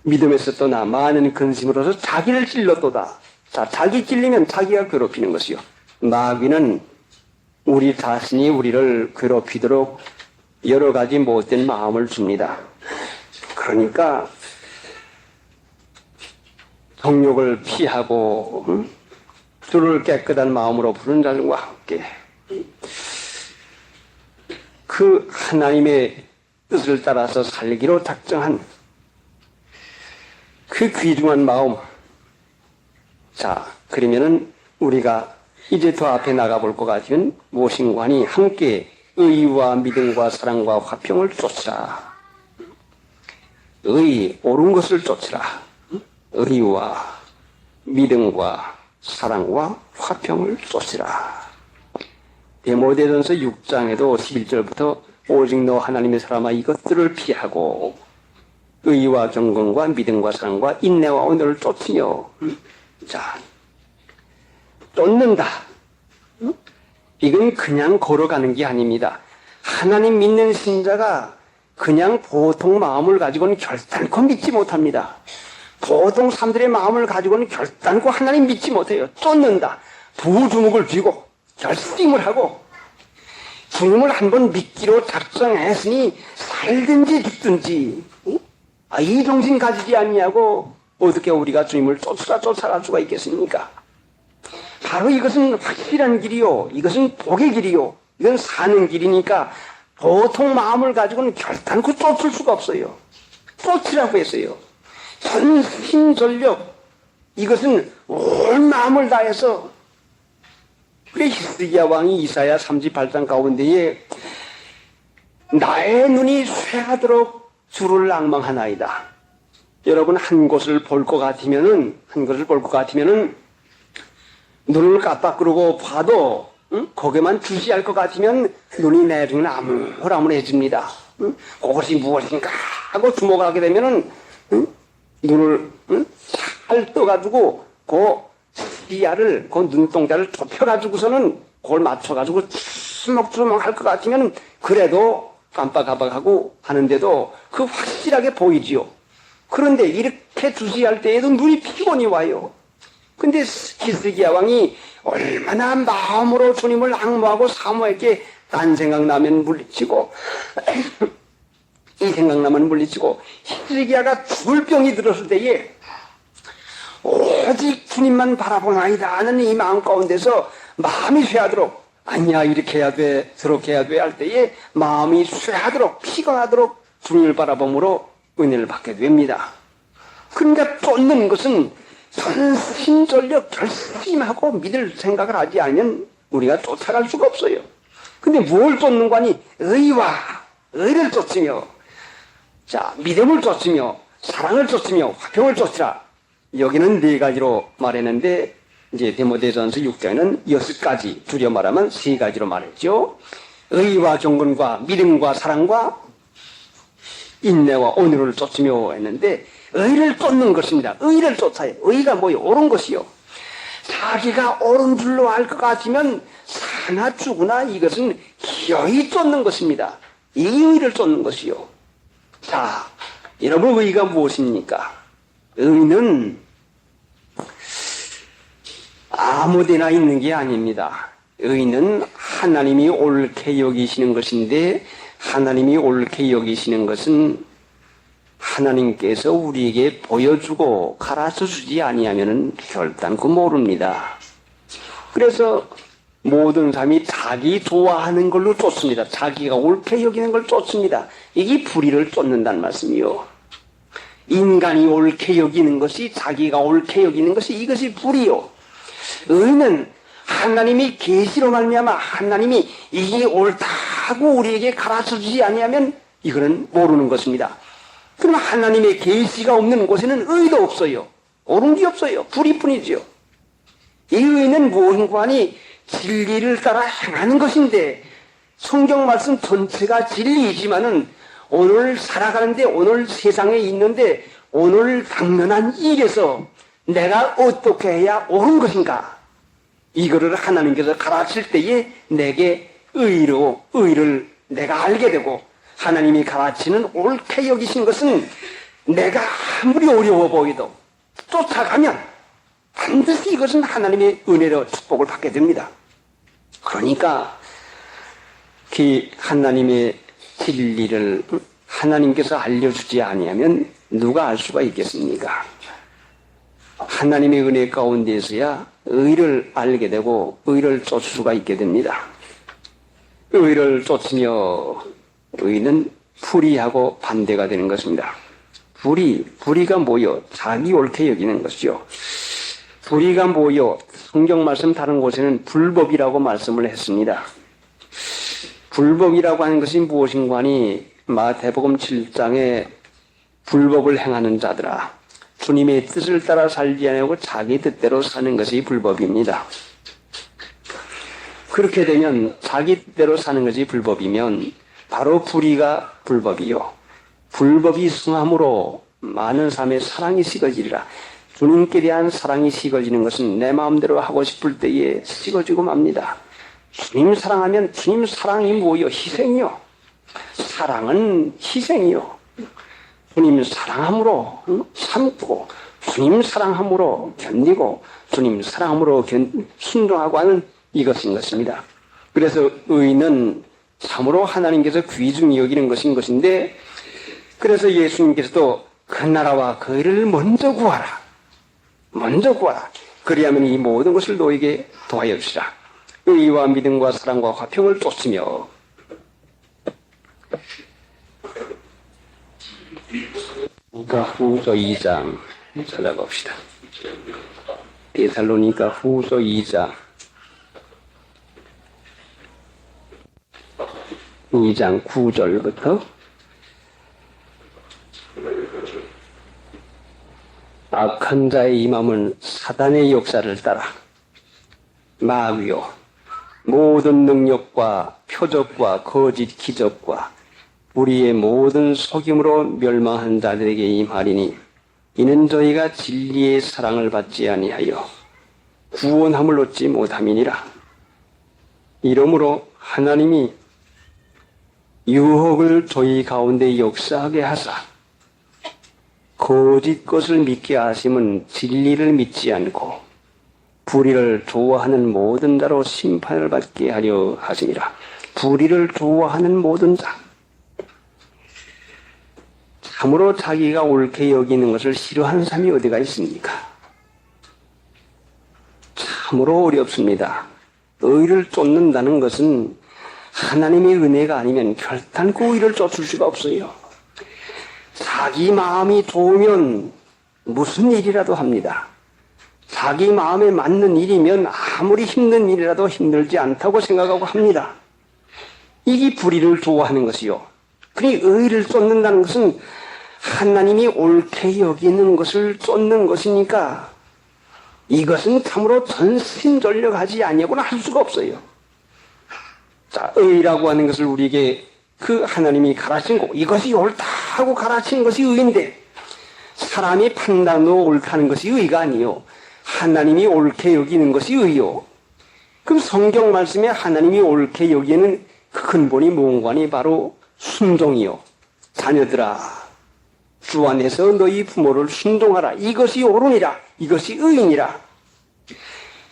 믿음에서 떠나 많은 근심으로서 자기를 찔렀도다. 자, 자기 찔리면 자기가 괴롭히는 것이요. 마귀는 우리 자신이 우리를 괴롭히도록 여러 가지 못된 마음을 줍니다. 그러니까 정욕을 피하고 주를 깨끗한 마음으로 부르는 자들과 함께 그 하나님의 뜻을 따라서 살기로 작정한 그 귀중한 마음. 자, 그러면은 우리가 이제 더 앞에 나가볼 것 같으면 무엇인가니 함께 의와 믿음과 사랑과 화평을 쫓으라. 의, 옳은 것을 쫓으라. 의와 믿음과 사랑과 화평을 쫓으라. 데모데전서 6장에도 11절부터 오직 너 하나님의 사람아 이것들을 피하고 의와 경건과 믿음과 사랑과 인내와 온유를 쫓으며, 자, 쫓는다. 이건 그냥 걸어가는 게 아닙니다. 하나님 믿는 신자가 그냥 보통 마음을 가지고는 결단코 믿지 못합니다. 보통 사람들의 마음을 가지고는 결단코 하나님 믿지 못해요. 쫓는다. 두 주먹을 쥐고 결심을 하고 주님을 한번 믿기로 작정했으니 살든지 죽든지 이 정신 가지지 아니하고 어떻게 우리가 주님을 쫓아갈 수가 있겠습니까? 바로 이것은 확실한 길이요. 이것은 복의 길이요. 이건 사는 길이니까 보통 마음을 가지고는 결단코 쫓을 수가 없어요. 쫓으라고 했어요. 전심전력, 이것은 온 마음을 다해서. 그래 히스기야 왕이 이사야 38장 가운데에 나의 눈이 쇠하도록 주를 낭망하나이다. 여러분 한 곳을 볼 것 같으면은 눈을 깜빡그러고 봐도 거기만 주시할 것 같으면 눈이 내중은 아무렇아무해집니다. 응? 그것이 무엇인가 하고 주목을 하게 되면은 응? 눈을 응? 잘 떠가지고 그 시야를 그 눈동자를 좁혀가지고서는 그걸 맞춰가지고 추먹추먹 할 것 같으면 그래도 깜빡깜빡하고 하는데도 그 확실하게 보이지요. 그런데 이렇게 주시할 때에도 눈이 피곤이 와요. 근데 히스기야 왕이 얼마나 마음으로 주님을 악모하고 사모했기에 딴 생각나면 물리치고 이 생각나면 물리치고 히스기야가 죽을 병이 들었을 때에 오직 주님만 바라보나이다 하는 이 마음 가운데서 마음이 쇠하도록 아니야 이렇게 해야 돼 저렇게 해야 돼 할 때에 마음이 쇠하도록 피곤하도록 주님을 바라봄으로 은혜를 받게 됩니다. 그러니까 쫓는 것은 전심전력 결심하고 믿을 생각을 하지 않으면 우리가 쫓아갈 수가 없어요. 근데 뭘 쫓는 거니? 의를 쫓으며 자 믿음을 쫓으며 사랑을 쫓으며 화평을 쫓으라. 여기는 네 가지로 말했는데 이제 디모데전서 6장에는 6가지 줄여 말하면 3가지로 말했죠. 의와 경건과 믿음과 사랑과 인내와 온유를 쫓으며 했는데 의를 쫓는 것입니다. 의를 쫓아요. 의가 뭐예요? 옳은 것이요. 자기가 옳은 줄로 알 것 같으면 사나 죽으나 이것은 기어이 쫓는 것입니다. 이 의를 쫓는 것이요. 자, 여러분 의가 무엇입니까? 의는 아무데나 있는 게 아닙니다. 의는 하나님이 옳게 여기시는 것인데 하나님이 옳게 여기시는 것은 하나님께서 우리에게 보여주고 가르쳐 주지 아니하면 결단코 모릅니다. 그래서 모든 사람이 자기 좋아하는 걸로 쫓습니다. 자기가 옳게 여기는 걸 쫓습니다. 이게 불의를 쫓는다는 말씀이요. 인간이 옳게 여기는 것이 자기가 옳게 여기는 것이 이것이 불의요. 의는 하나님이 계시로 말미암아 하나님이 이게 옳다고 우리에게 가르쳐 주지 아니하면 이거는 모르는 것입니다. 그럼 하나님의 계시가 없는 곳에는 의도 없어요. 옳은 게 없어요. 불의뿐이지요. 이 의는 무엇인가 하니 진리를 따라 행하는 것인데 성경 말씀 전체가 진리이지만은 오늘 살아가는데 오늘 세상에 있는데 오늘 당면한 일에서 내가 어떻게 해야 옳은 것인가 이거를 하나님께서 가르칠 때에 내게 의를 내가 알게 되고 하나님이 가르치는 옳게 여기신 것은 내가 아무리 어려워 보이도 쫓아가면 반드시 이것은 하나님의 은혜로 축복을 받게 됩니다. 그러니까 그 하나님의 진리를 하나님께서 알려주지 아니하면 누가 알 수가 있겠습니까? 하나님의 은혜 가운데서야 의를 알게 되고 의를 쫓을 수가 있게 됩니다. 의를 쫓으며 의는 불의하고 반대가 되는 것입니다. 불의가 뭐요? 자기 옳게 여기는 것이요. 불의가 뭐요? 성경 말씀 다른 곳에는 불법이라고 말씀을 했습니다. 불법이라고 하는 것이 무엇인가 하니 마태복음 7장에 불법을 행하는 자들아 주님의 뜻을 따라 살지 않고 자기 뜻대로 사는 것이 불법입니다. 그렇게 되면 자기 뜻대로 사는 것이 불법이면 바로 불의가 불법이요. 불법이 승함으로 많은 사람의 사랑이 식어지리라. 주님께 대한 사랑이 식어지는 것은 내 마음대로 하고 싶을 때에 식어지고 맙니다. 주님 사랑하면 주님 사랑이 뭐요? 희생이요. 사랑은 희생이요. 주님 사랑함으로 참고 주님 사랑함으로 견디고 주님 사랑함으로 순종하고 하는 이것인 것입니다. 그래서 의는 참으로 하나님께서 귀중히 여기는 것인 것인데 그래서 예수님께서도 그 나라와 그 의를 먼저 구하라. 먼저 구하라. 그리하면 이 모든 것을 너에게 도하여 주시라. 의와 믿음과 사랑과 화평을 쫓으며 그러니까 후서 2장 찾아봅시다. 데살로니가 후서 2장 9절부터 악한 자의 임함은 사단의 역사를 따라 마귀요 모든 능력과 표적과 거짓 기적과 우리의 모든 속임으로 멸망한 자들에게 임하리니 이는 저희가 진리의 사랑을 받지 아니하여 구원함을 얻지 못함이니라. 이러므로 하나님이 유혹을 저희 가운데 역사하게 하사 거짓 것을 믿게 하심은 진리를 믿지 않고 불의를 좋아하는 모든 자로 심판을 받게 하려 하시니라. 불의를 좋아하는 모든 자. 참으로 자기가 옳게 여기는 것을 싫어하는 사람이 어디가 있습니까? 참으로 어렵습니다. 의를 쫓는다는 것은 하나님의 은혜가 아니면 결단코 의를 쫓을 수가 없어요. 자기 마음이 좋으면 무슨 일이라도 합니다. 자기 마음에 맞는 일이면 아무리 힘든 일이라도 힘들지 않다고 생각하고 합니다. 이게 불의를 좋아하는 것이요. 그러니 의를 쫓는다는 것은 하나님이 옳게 여기는 것을 쫓는 것이니까 이것은 참으로 전심전력하지 아니하고는 할 수가 없어요. 자, 의라고 하는 것을 우리에게 그 하나님이 가르친 거, 이것이 옳다고 가르친 것이 의인데 사람이 판단으로 옳다는 것이 의가 아니요. 하나님이 옳게 여기는 것이 의요. 그럼 성경 말씀에 하나님이 옳게 여기는 그 근본이 무언가니 바로 순종이요. 자녀들아, 주 안에서 너희 부모를 순종하라. 이것이 옳으니라. 이것이 의이니라.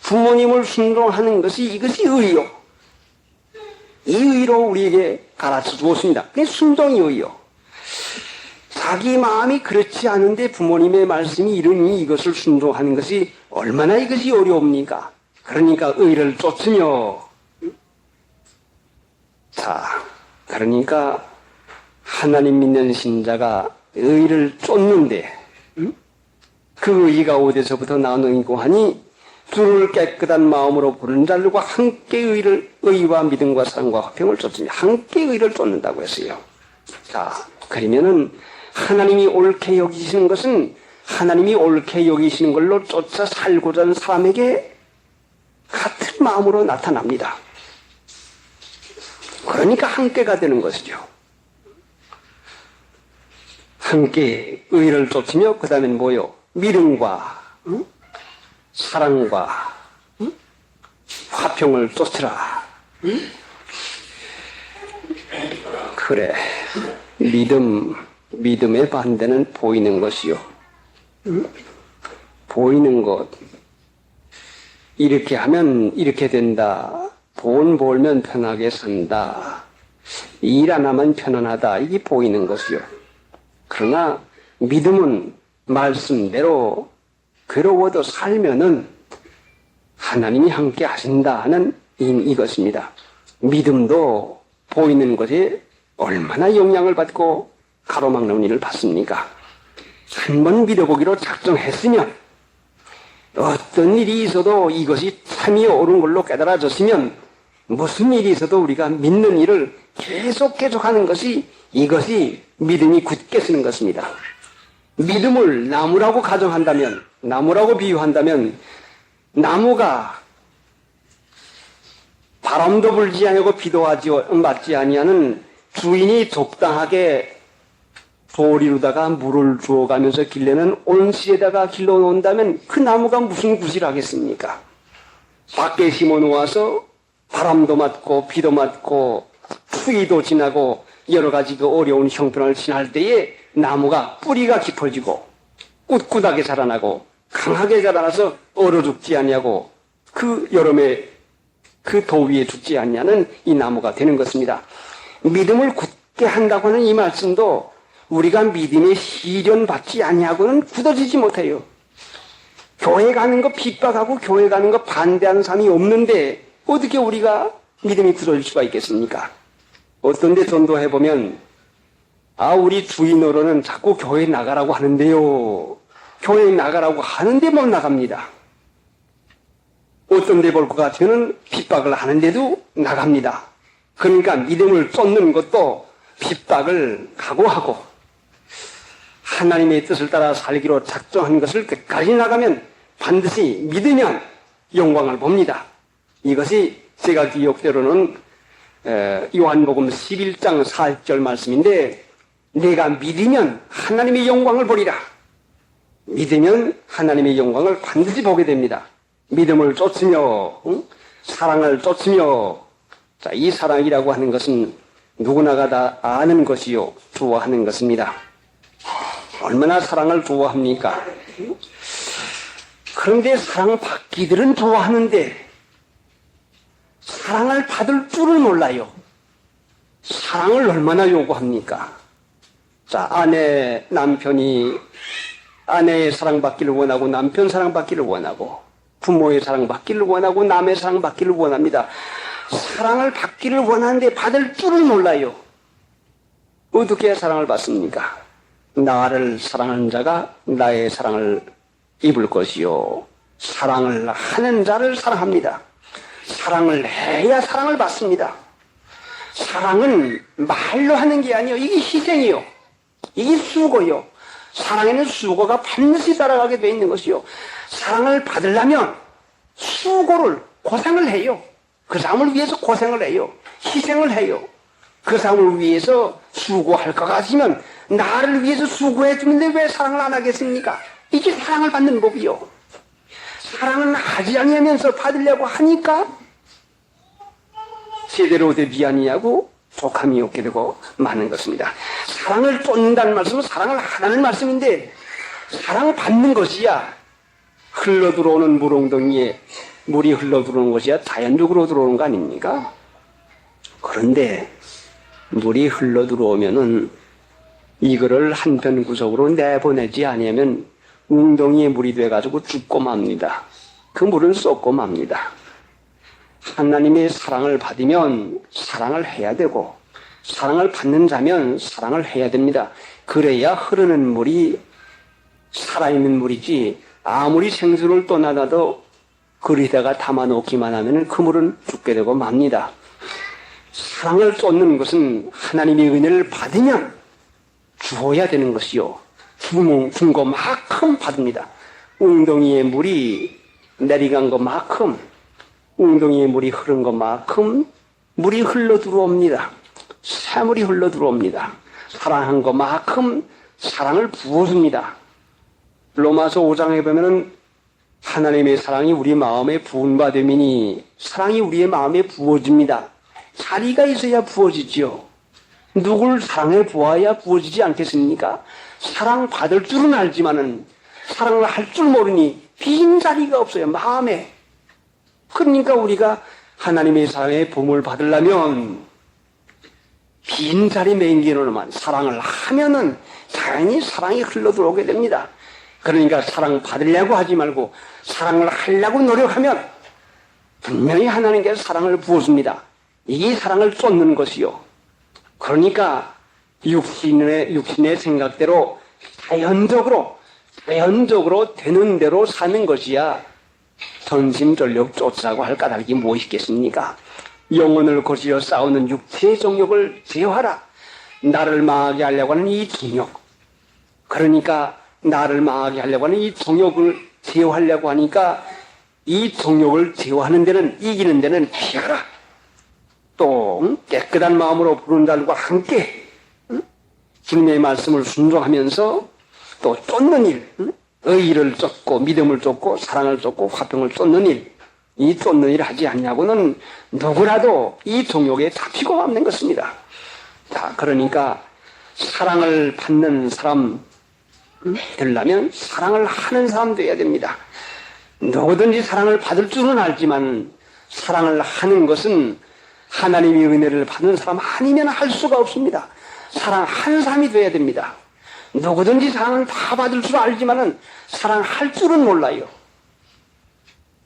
부모님을 순종하는 것이 이것이 의요. 이 의로 우리에게 가르쳐 주었습니다. 그게 순종이 의요. 자기 마음이 그렇지 않은데 부모님의 말씀이 이러니 이것을 순종하는 것이 얼마나 이것이 어려웁니까? 그러니까 의를 쫓으며, 자, 그러니까 하나님 믿는 신자가 의를 쫓는데 그 의가 어디서부터 나누고 하니 주를 깨끗한 마음으로 부른 자들과 함께 의와 믿음과 사랑과 화평을 쫓으며 함께 의를 쫓는다고 했어요. 자, 그러면은 하나님이 옳게 여기시는 것은 하나님이 옳게 여기시는 걸로 쫓아 살고자 하는 사람에게 같은 마음으로 나타납니다. 그러니까 함께가 되는 것이죠. 함께 의를 쫓으며 그 다음엔 뭐요? 믿음과 사랑과 화평을 쫓으라. 그래, 믿음의 반대는 보이는 것이요. 보이는 것. 이렇게 하면 이렇게 된다. 돈 벌면 편하게 산다. 일 안 하면 편안하다. 이게 보이는 것이요. 그러나 믿음은 말씀대로 괴로워도 살면은 하나님이 함께 하신다 하는 이것입니다. 믿음도 보이는 것에 얼마나 영향을 받고 가로막는 일을 받습니까? 한번 믿어보기로 작정했으면 어떤 일이 있어도 이것이 참이 옳은 걸로 깨달아졌으면 무슨 일이 있어도 우리가 믿는 일을 계속하는 것이 이것이 믿음이 굳게 쓰는 것입니다. 믿음을 나무라고 가정한다면, 나무라고 비유한다면 나무가 바람도 불지 아니하고 비도 맞지 아니하는 주인이 적당하게 도리로다가 물을 주어가면서 길러는 온실에다가 길러놓는다면 그 나무가 무슨 굿을 하겠습니까? 밖에 심어놓아서 바람도 맞고 비도 맞고 추위도 지나고 여러 가지 그 어려운 형편을 지날 때에 나무가 뿌리가 깊어지고 꿋꿋하게 자라나고 강하게 자라나서 얼어 죽지 아니하고 그 여름에 그 더위에 죽지 않냐는 이 나무가 되는 것입니다. 믿음을 굳게 한다고 하는 이 말씀도 우리가 믿음의 시련 받지 아니하고는 굳어지지 못해요. 교회 가는 거 핍박하고 교회 가는 거 반대하는 사람이 없는데 어떻게 우리가 믿음이 굳어질 수가 있겠습니까? 어떤 데 전도해보면 우리 주인으로는 자꾸 교회 나가라고 하는데요. 교회 나가라고 하는데 못 나갑니다. 어떤 데 볼 것 같으면 핍박을 하는데도 나갑니다. 그러니까 믿음을 쫓는 것도 핍박을 각오하고 하나님의 뜻을 따라 살기로 작정한 것을 끝까지 나가면 반드시 믿으면 영광을 봅니다. 이것이 제가 기억대로는 요한복음 11장 40절 말씀인데 내가 믿으면 하나님의 영광을 보리라. 믿으면 하나님의 영광을 반드시 보게 됩니다. 믿음을 쫓으며 사랑을 쫓으며 자, 이 사랑이라고 하는 것은 누구나가 다 아는 것이요 좋아하는 것입니다. 얼마나 사랑을 좋아합니까? 그런데 사랑받기들은 좋아하는데 사랑을 받을 줄을 몰라요. 사랑을 얼마나 요구합니까? 자, 남편이 아내의 사랑받기를 원하고 남편 사랑받기를 원하고 부모의 사랑받기를 원하고 남의 사랑받기를 원합니다. 사랑을 받기를 원하는데 받을 줄을 몰라요. 어떻게 사랑을 받습니까? 나를 사랑하는 자가 나의 사랑을 입을 것이요. 사랑을 하는 자를 사랑합니다. 사랑을 해야 사랑을 받습니다. 사랑은 말로 하는 게 아니에요. 이게 희생이요. 이게 수고요. 사랑에는 수고가 반드시 따라가게 되어 있는 것이요. 사랑을 받으려면 수고를, 고생을 해요. 그 사람을 위해서 고생을 해요. 희생을 해요. 그 사람을 위해서 수고할 것 같으면 나를 위해서 수고해 주는데 왜 사랑을 안 하겠습니까? 이게 사랑을 받는 법이요. 사랑은 하지 않으면서 받으려고 하니까 제대로 되지 아니하고 족함이 없게 되고 마는 것입니다. 사랑을 쫓는다는 말씀은 사랑을 하라는 말씀인데 사랑을 받는 것이야 흘러들어오는 물웅덩이에 물이 흘러들어오는 것이야 자연적으로 들어오는 거 아닙니까? 그런데 물이 흘러들어오면은 이거를 한편 구석으로 내보내지 아니하면 웅덩이에 물이 돼가지고 죽고 맙니다. 그 물은 쏟고 맙니다. 하나님의 사랑을 받으면 사랑을 해야 되고 사랑을 받는 자면 사랑을 해야 됩니다. 그래야 흐르는 물이 살아있는 물이지 아무리 생수를 떠나다도 그리다가 담아놓기만 하면 그 물은 죽게 되고 맙니다. 사랑을 쏟는 것은 하나님의 은혜를 받으면 주어야 되는 것이요. 준 것만큼 받습니다. 웅덩이에 물이 내려간 것만큼 웅덩이에 물이 흐른 것만큼 물이 흘러 들어옵니다. 새물이 흘러 들어옵니다. 사랑한 것만큼 사랑을 부어줍니다. 로마서 5장에 보면은 하나님의 사랑이 우리 마음에 부은 바 되미니 사랑이 우리의 마음에 부어집니다. 자리가 있어야 부어지지요. 누굴 사랑해 보아야 부어지지 않겠습니까? 사랑받을 줄은 알지만은 사랑을 할 줄 모르니 빈 자리가 없어요. 마음에. 그러니까 우리가 하나님의 사랑의 봄을 받으려면 빈 자리 맹기로만 사랑을 하면은 당연히 사랑이 흘러들어오게 됩니다. 그러니까 사랑 받으려고 하지 말고 사랑을 하려고 노력하면 분명히 하나님께서 사랑을 부어줍니다. 이게 사랑을 쏟는 것이요. 그러니까 육신의 생각대로 자연적으로 되는 대로 사는 것이야 전심전력 쫓으라고 할 까닭이 무엇이겠습니까? 영혼을 고시려 싸우는 육체의 정욕을 제어하라. 나를 망하게 하려고 하는 이 정욕. 그러니까 나를 망하게 하려고 하는 이 정욕을 제어하려고 하니까 이 정욕을 제어하는 데는 이기는 데는 피하라. 또 깨끗한 마음으로 부르는 자들과 함께 주님의 말씀을 순종하면서 또 쫓는 일, 의의를 쫓고 믿음을 쫓고 사랑을 쫓고 화평을 쫓는 일, 이 쫓는 일을 하지 않냐고는 누구라도 이 정욕에 잡히고 맙는 것입니다. 자, 그러니까 사랑을 받는 사람 되려면 사랑을 하는 사람 되어야 됩니다. 누구든지 사랑을 받을 줄은 알지만 사랑을 하는 것은 하나님의 은혜를 받는 사람 아니면 할 수가 없습니다. 사랑하는 사람이 되어야 됩니다. 누구든지 사랑을 다 받을 줄 알지만은 사랑할 줄은 몰라요.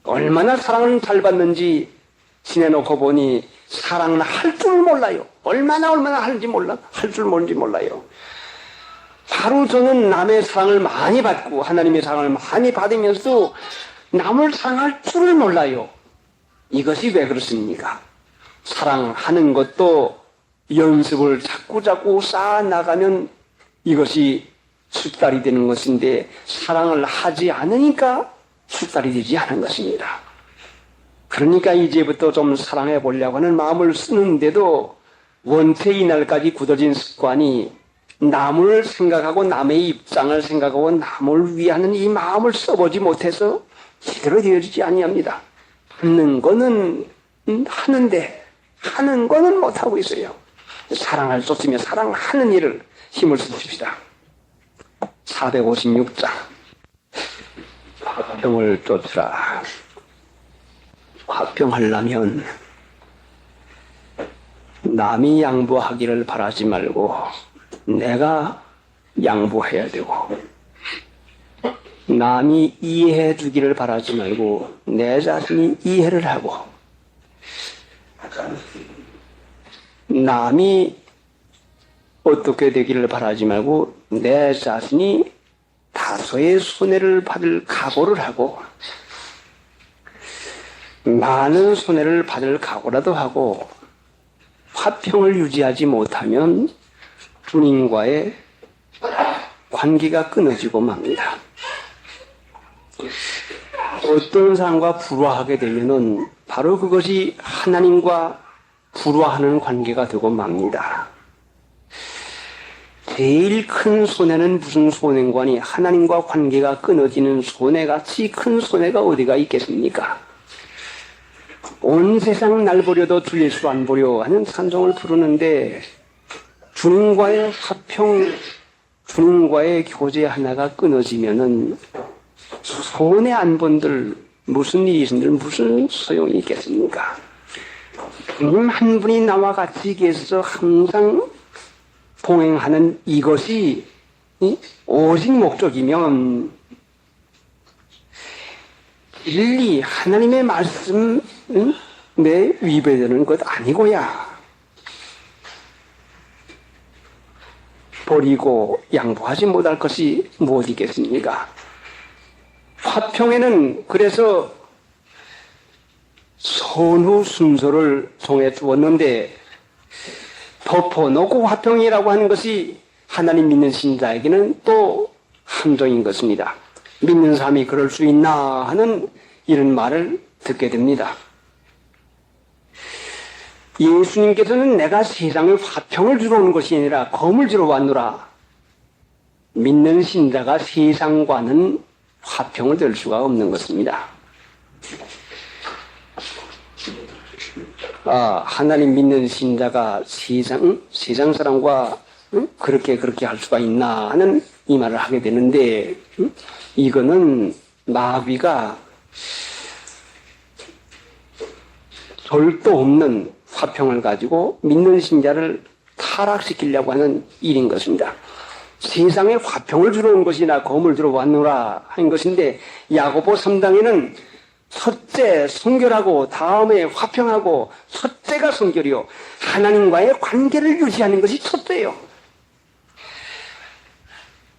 얼마나 사랑을 잘 받는지 지내놓고 보니 사랑은 할 줄 몰라요. 얼마나 하는지 몰라, 할 줄 모르는지 몰라요. 바로 저는 남의 사랑을 많이 받고 하나님의 사랑을 많이 받으면서도 남을 사랑할 줄을 몰라요. 이것이 왜 그렇습니까? 사랑하는 것도 연습을 자꾸 쌓아나가면 이것이 숙달이 되는 것인데 사랑을 하지 않으니까 숙달이 되지 않은 것입니다. 그러니까 이제부터 좀 사랑해 보려고 하는 마음을 쓰는데도 원체 이날까지 굳어진 습관이 남을 생각하고 남의 입장을 생각하고 남을 위하는 이 마음을 써보지 못해서 제대로 되어지지 아니합니다. 하는 거는 하는데 하는 거는 못하고 있어요. 사랑할 수 없으면 사랑하는 일을 힘을 쓰십시다. 456장 화평을 쫓으라. 화평하려면 남이 양보하기를 바라지 말고 내가 양보해야 되고, 남이 이해해 주기를 바라지 말고 내 자신이 이해를 하고, 남이 어떻게 되기를 바라지 말고 내 자신이 다소의 손해를 받을 각오를 하고, 많은 손해를 받을 각오라도 하고 화평을 유지하지 못하면 주님과의 관계가 끊어지고 맙니다. 어떤 사람과 불화하게 되면은 바로 그것이 하나님과 불화하는 관계가 되고 맙니다. 제일 큰 손해는 무슨 손해인가니 하나님과 관계가 끊어지는 손해같이 큰 손해가 어디가 있겠습니까? 온 세상 날 보려도 주 예수 안 보려 하는 찬송을 부르는데 주님과의 화평, 주님과의 교제 하나가 끊어지면은 손해 안 본들 무슨 일이 있은들 무슨 소용이 있겠습니까? 주님 한 분이 나와 같이 계셔서 항상 동행하는 이것이 오직 목적이면 진리 하나님의 말씀 내 위배되는 것 아니고야 버리고 양보하지 못할 것이 무엇이겠습니까? 화평에는 그래서 선후 순서를 정해 두었는데 덮어놓고 화평이라고 하는 것이 하나님 믿는 신자에게는 또 함정인 것입니다. 믿는 사람이 그럴 수 있나 하는 이런 말을 듣게 됩니다. 예수님께서는 내가 세상에 화평을 주러 온 것이 아니라 검을 주러 왔노라. 믿는 신자가 세상과는 화평을 될 수가 없는 것입니다. 하나님 믿는 신자가 세상 사람과 그렇게 할 수가 있나 하는 이 말을 하게 되는데, 이거는 마귀가 절도 없는 화평을 가지고 믿는 신자를 타락시키려고 하는 일인 것입니다. 세상에 화평을 주러 온 것이나 검을 주러 왔노라 하는 것인데, 야고보 3장에는 첫째 성결하고 다음에 화평하고, 첫째가 성결이요 하나님과의 관계를 유지하는 것이 첫째예요.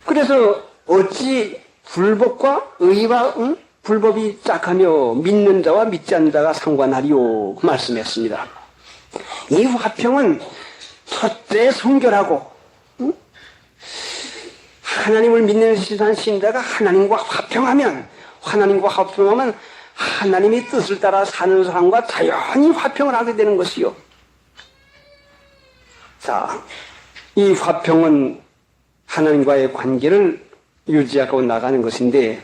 그래서 어찌 불법과 의와 불법이 짝하며 믿는 자와 믿지 않는 자가 상관하리요 말씀했습니다. 이 화평은 첫째 성결하고 하나님을 믿는 신자가 하나님과 화평하면 하나님의 뜻을 따라 사는 사람과 자연히 화평을 하게 되는 것이요. 자, 이 화평은 하나님과의 관계를 유지하고 나가는 것인데,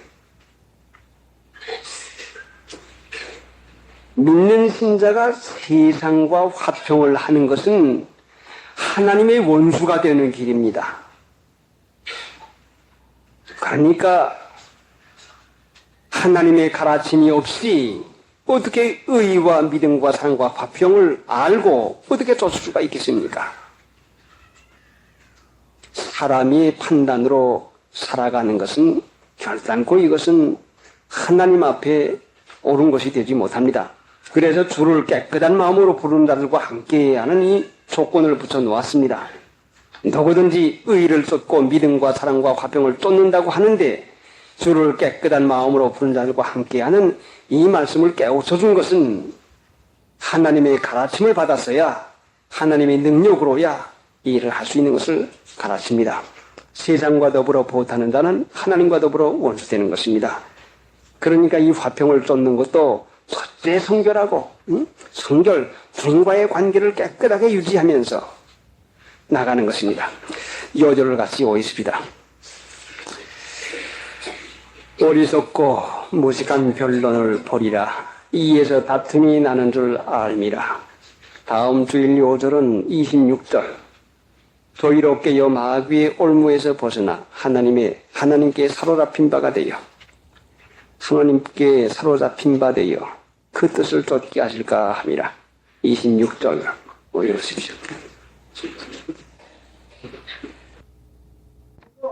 믿는 신자가 세상과 화평을 하는 것은 하나님의 원수가 되는 길입니다. 그러니까 하나님의 가르침이 없이 어떻게 의와 믿음과 사랑과 화평을 알고 어떻게 쫓을 수가 있겠습니까? 사람이 판단으로 살아가는 것은 결단코 이것은 하나님 앞에 옳은 것이 되지 못합니다. 그래서 주를 깨끗한 마음으로 부르는 자들과 함께하는 이 조건을 붙여 놓았습니다. 누구든지 의를 쫓고 믿음과 사랑과 화평을 쫓는다고 하는데, 주를 깨끗한 마음으로 부르는 자들과 함께하는 이 말씀을 깨우쳐 준 것은 하나님의 가르침을 받았어야, 하나님의 능력으로야 이 일을 할 수 있는 것을 가르칩니다. 세상과 더불어 보호하는 자는 하나님과 더불어 원수되는 것입니다. 그러니까 이 화평을 쫓는 것도 절대 성결하고 성결 주님과의 관계를 깨끗하게 유지하면서 나가는 것입니다. 요절을 같이 오있습니다. 어리석고 무식한 변론을 벌이라. 이에서 다툼이 나는 줄 알미라. 다음 주일 요절은 26절. 도의롭게여 마귀의 올무에서 벗어나 하나님께 사로잡힌 바가 되어 하나님께 사로잡힌 바 되어 그 뜻을 쫓게 하실까 함이라. 26절 올려주십시오.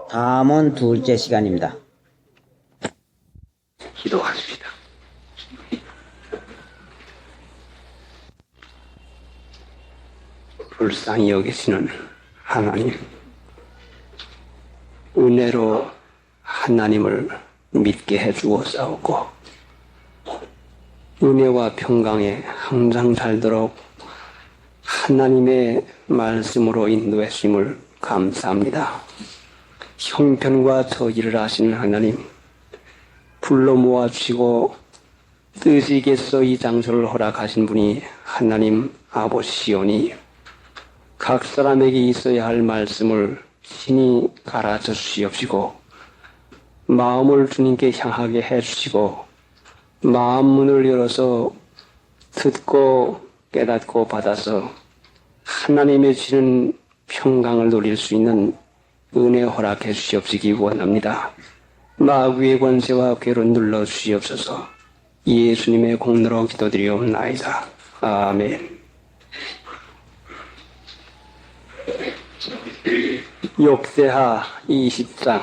다음은 둘째 시간입니다. 기도하십시다. 불쌍히 여기시는 하나님, 은혜로 하나님을 믿게 해주었사오고 은혜와 평강에 항상 잘도록 하나님의 말씀으로 인도했음을 감사합니다. 형편과 저지를 하시는 하나님, 불러 모아주시고 뜻이겠어 이 장소를 허락하신 분이 하나님 아버지시오니 각 사람에게 있어야 할 말씀을 신이 가르쳐 주시옵시고 마음을 주님께 향하게 해주시고 마음 문을 열어서 듣고 깨닫고 받아서 하나님의 주시는 평강을 누릴 수 있는 은혜 허락해 주시옵시기 원합니다. 마귀의 권세와 괴로 눌러 주시옵소서. 예수님의 공로로 기도드리옵나이다. 아멘. 역대하 20장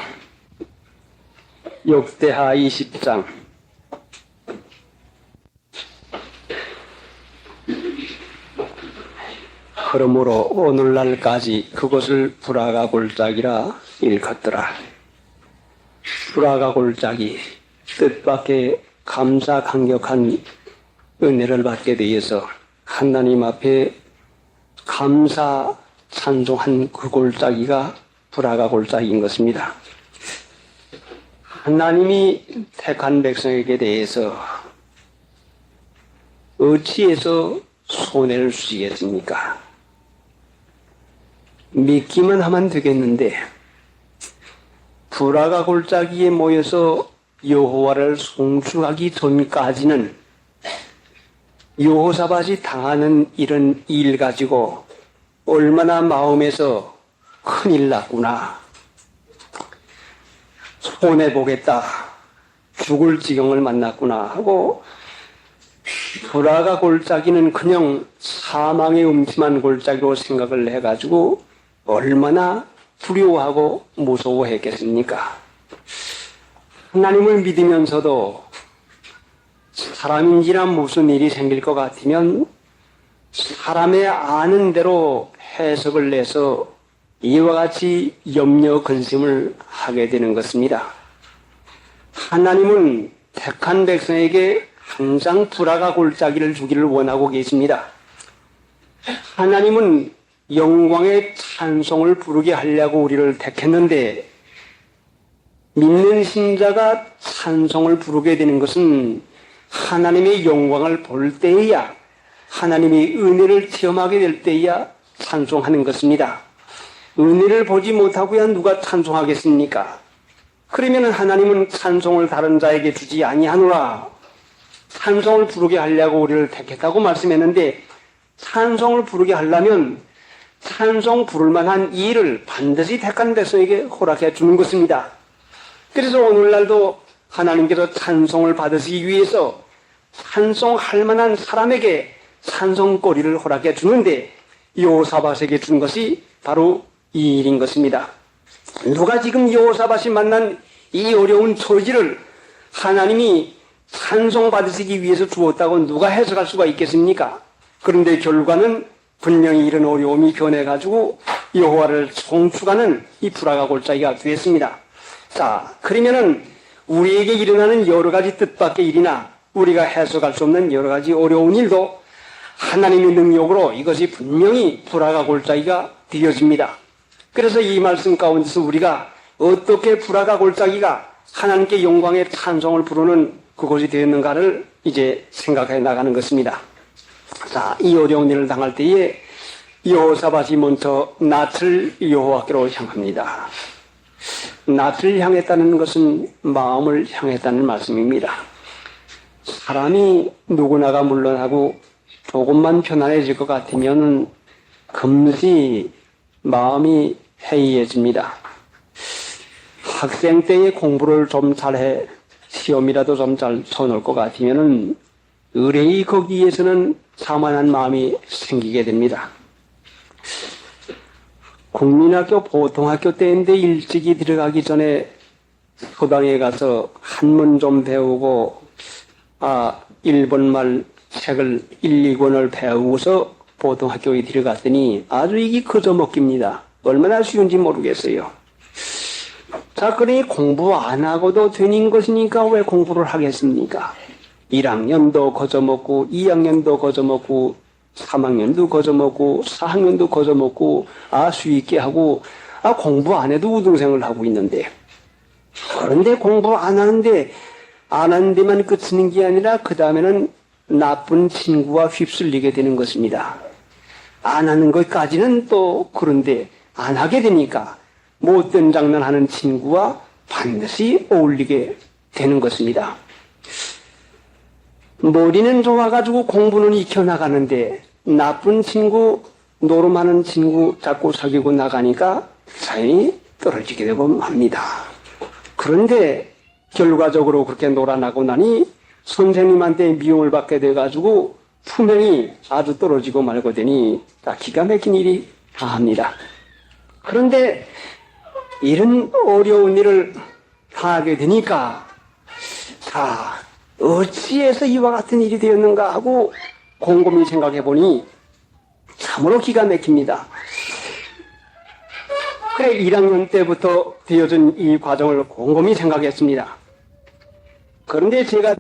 역대하 20장 그러므로 오늘날까지 그것을 불화가 골짜기라 일컫더라. 불화가 골짜기, 뜻밖의 감사 강격한 은혜를 받게 되어서 하나님 앞에 감사 찬송한 그 골짜기가 불화가 골짜기인 것입니다. 하나님이 택한 백성에게 대해서 어찌해서 손해를 주시겠습니까? 믿기만 하면 되겠는데 불화가 골짜기에 모여서 여호와를 송축하기 전까지는 여호사밧이 당하는 이런 일 가지고 얼마나 마음에서 큰일 났구나, 손해보겠다, 죽을 지경을 만났구나 하고 불화가 골짜기는 그냥 사망의 음침한 골짜기로 생각을 해가지고 얼마나 두려워하고 무서워했겠습니까? 하나님을 믿으면서도 사람인지나 무슨 일이 생길 것 같으면 사람의 아는 대로 해석을 내서 이와 같이 염려 근심을 하게 되는 것입니다. 하나님은 택한 백성에게 항상 불화가 골짜기를 주기를 원하고 계십니다. 하나님은 영광의 찬송을 부르게 하려고 우리를 택했는데 믿는 신자가 찬송을 부르게 되는 것은 하나님의 영광을 볼 때에야, 하나님의 은혜를 체험하게 될 때에야 찬송하는 것입니다. 은혜를 보지 못하고야 누가 찬송하겠습니까? 그러면 하나님은 찬송을 다른 자에게 주지 아니하노라. 찬송을 부르게 하려고 우리를 택했다고 말씀했는데 찬송을 부르게 하려면 찬송 부를 만한 일을 반드시 택한 백성에게 허락해 주는 것입니다. 그래서 오늘날도 하나님께서 찬송을 받으시기 위해서 찬송할 만한 사람에게 찬송거리를 허락해 주는데 여호사밧에게 준 것이 바로 이 일인 것입니다. 누가 지금 여호사밧이 만난 이 어려운 처지를 하나님이 찬송 받으시기 위해서 주었다고 누가 해석할 수가 있겠습니까? 그런데 결과는 분명히 이런 어려움이 변해가지고 여호와를 송축하는 이 불화가 골짜기가 되었습니다. 자, 그러면은 우리에게 일어나는 여러 가지 뜻밖의 일이나 우리가 해석할 수 없는 여러 가지 어려운 일도 하나님의 능력으로 이것이 분명히 불화가 골짜기가 되어집니다. 그래서 이 말씀 가운데서 우리가 어떻게 불화가 골짜기가 하나님께 영광의 찬송을 부르는 그것이 되었는가를 이제 생각해 나가는 것입니다. 자, 이 어려운 일을 당할 때에 여호사밧이 먼저 낯을 여호와께로 향합니다. 낯을 향했다는 것은 마음을 향했다는 말씀입니다. 사람이 누구나가 물러나고 조금만 편안해질 것 같으면 금세 마음이 해이해집니다. 학생 때에 공부를 좀 잘해 시험이라도 좀 잘 쳐놓을 것 같으면 의뢰이 거기에서는 사만한 마음이 생기게 됩니다. 국민학교 보통학교 때인데 일찍이 들어가기 전에 서당에 가서 한문 좀 배우고 일본말 책을 1, 2권을 배우고서 보통학교에 들어갔더니 아주 이게 거저먹기입니다. 얼마나 쉬운지 모르겠어요. 자, 그러니 공부 안 하고도 되는 것이니까 왜 공부를 하겠습니까? 1학년도 거저먹고 2학년도 거저먹고 3학년도 거저먹고 4학년도 거저먹고 수있게 하고 공부 안 해도 우등생을 하고 있는데, 그런데 공부 안 하는데 안 하는 데만 그치는 게 아니라 그 다음에는 나쁜 친구와 휩쓸리게 되는 것입니다. 안 하는 것까지는 또 그런데 안 하게 되니까 못된 장난하는 친구와 반드시 어울리게 되는 것입니다. 머리는 좋아가지고 공부는 익혀나가는데 나쁜 친구, 노름하는 친구 자꾸 사귀고 나가니까 사연이 떨어지게 되고 합니다. 그런데 결과적으로 그렇게 놀아나고 나니 선생님한테 미움을 받게 돼가지고 품행이 아주 떨어지고 말고 되니 기가 막힌 일이 다합니다. 그런데 이런 어려운 일을 당하게 되니까 어찌해서 이와 같은 일이 되었는가 하고 곰곰이 생각해 보니 참으로 기가 막힙니다. 그래 1학년 때부터 되어진 이 과정을 곰곰이 생각했습니다. 그런데 제가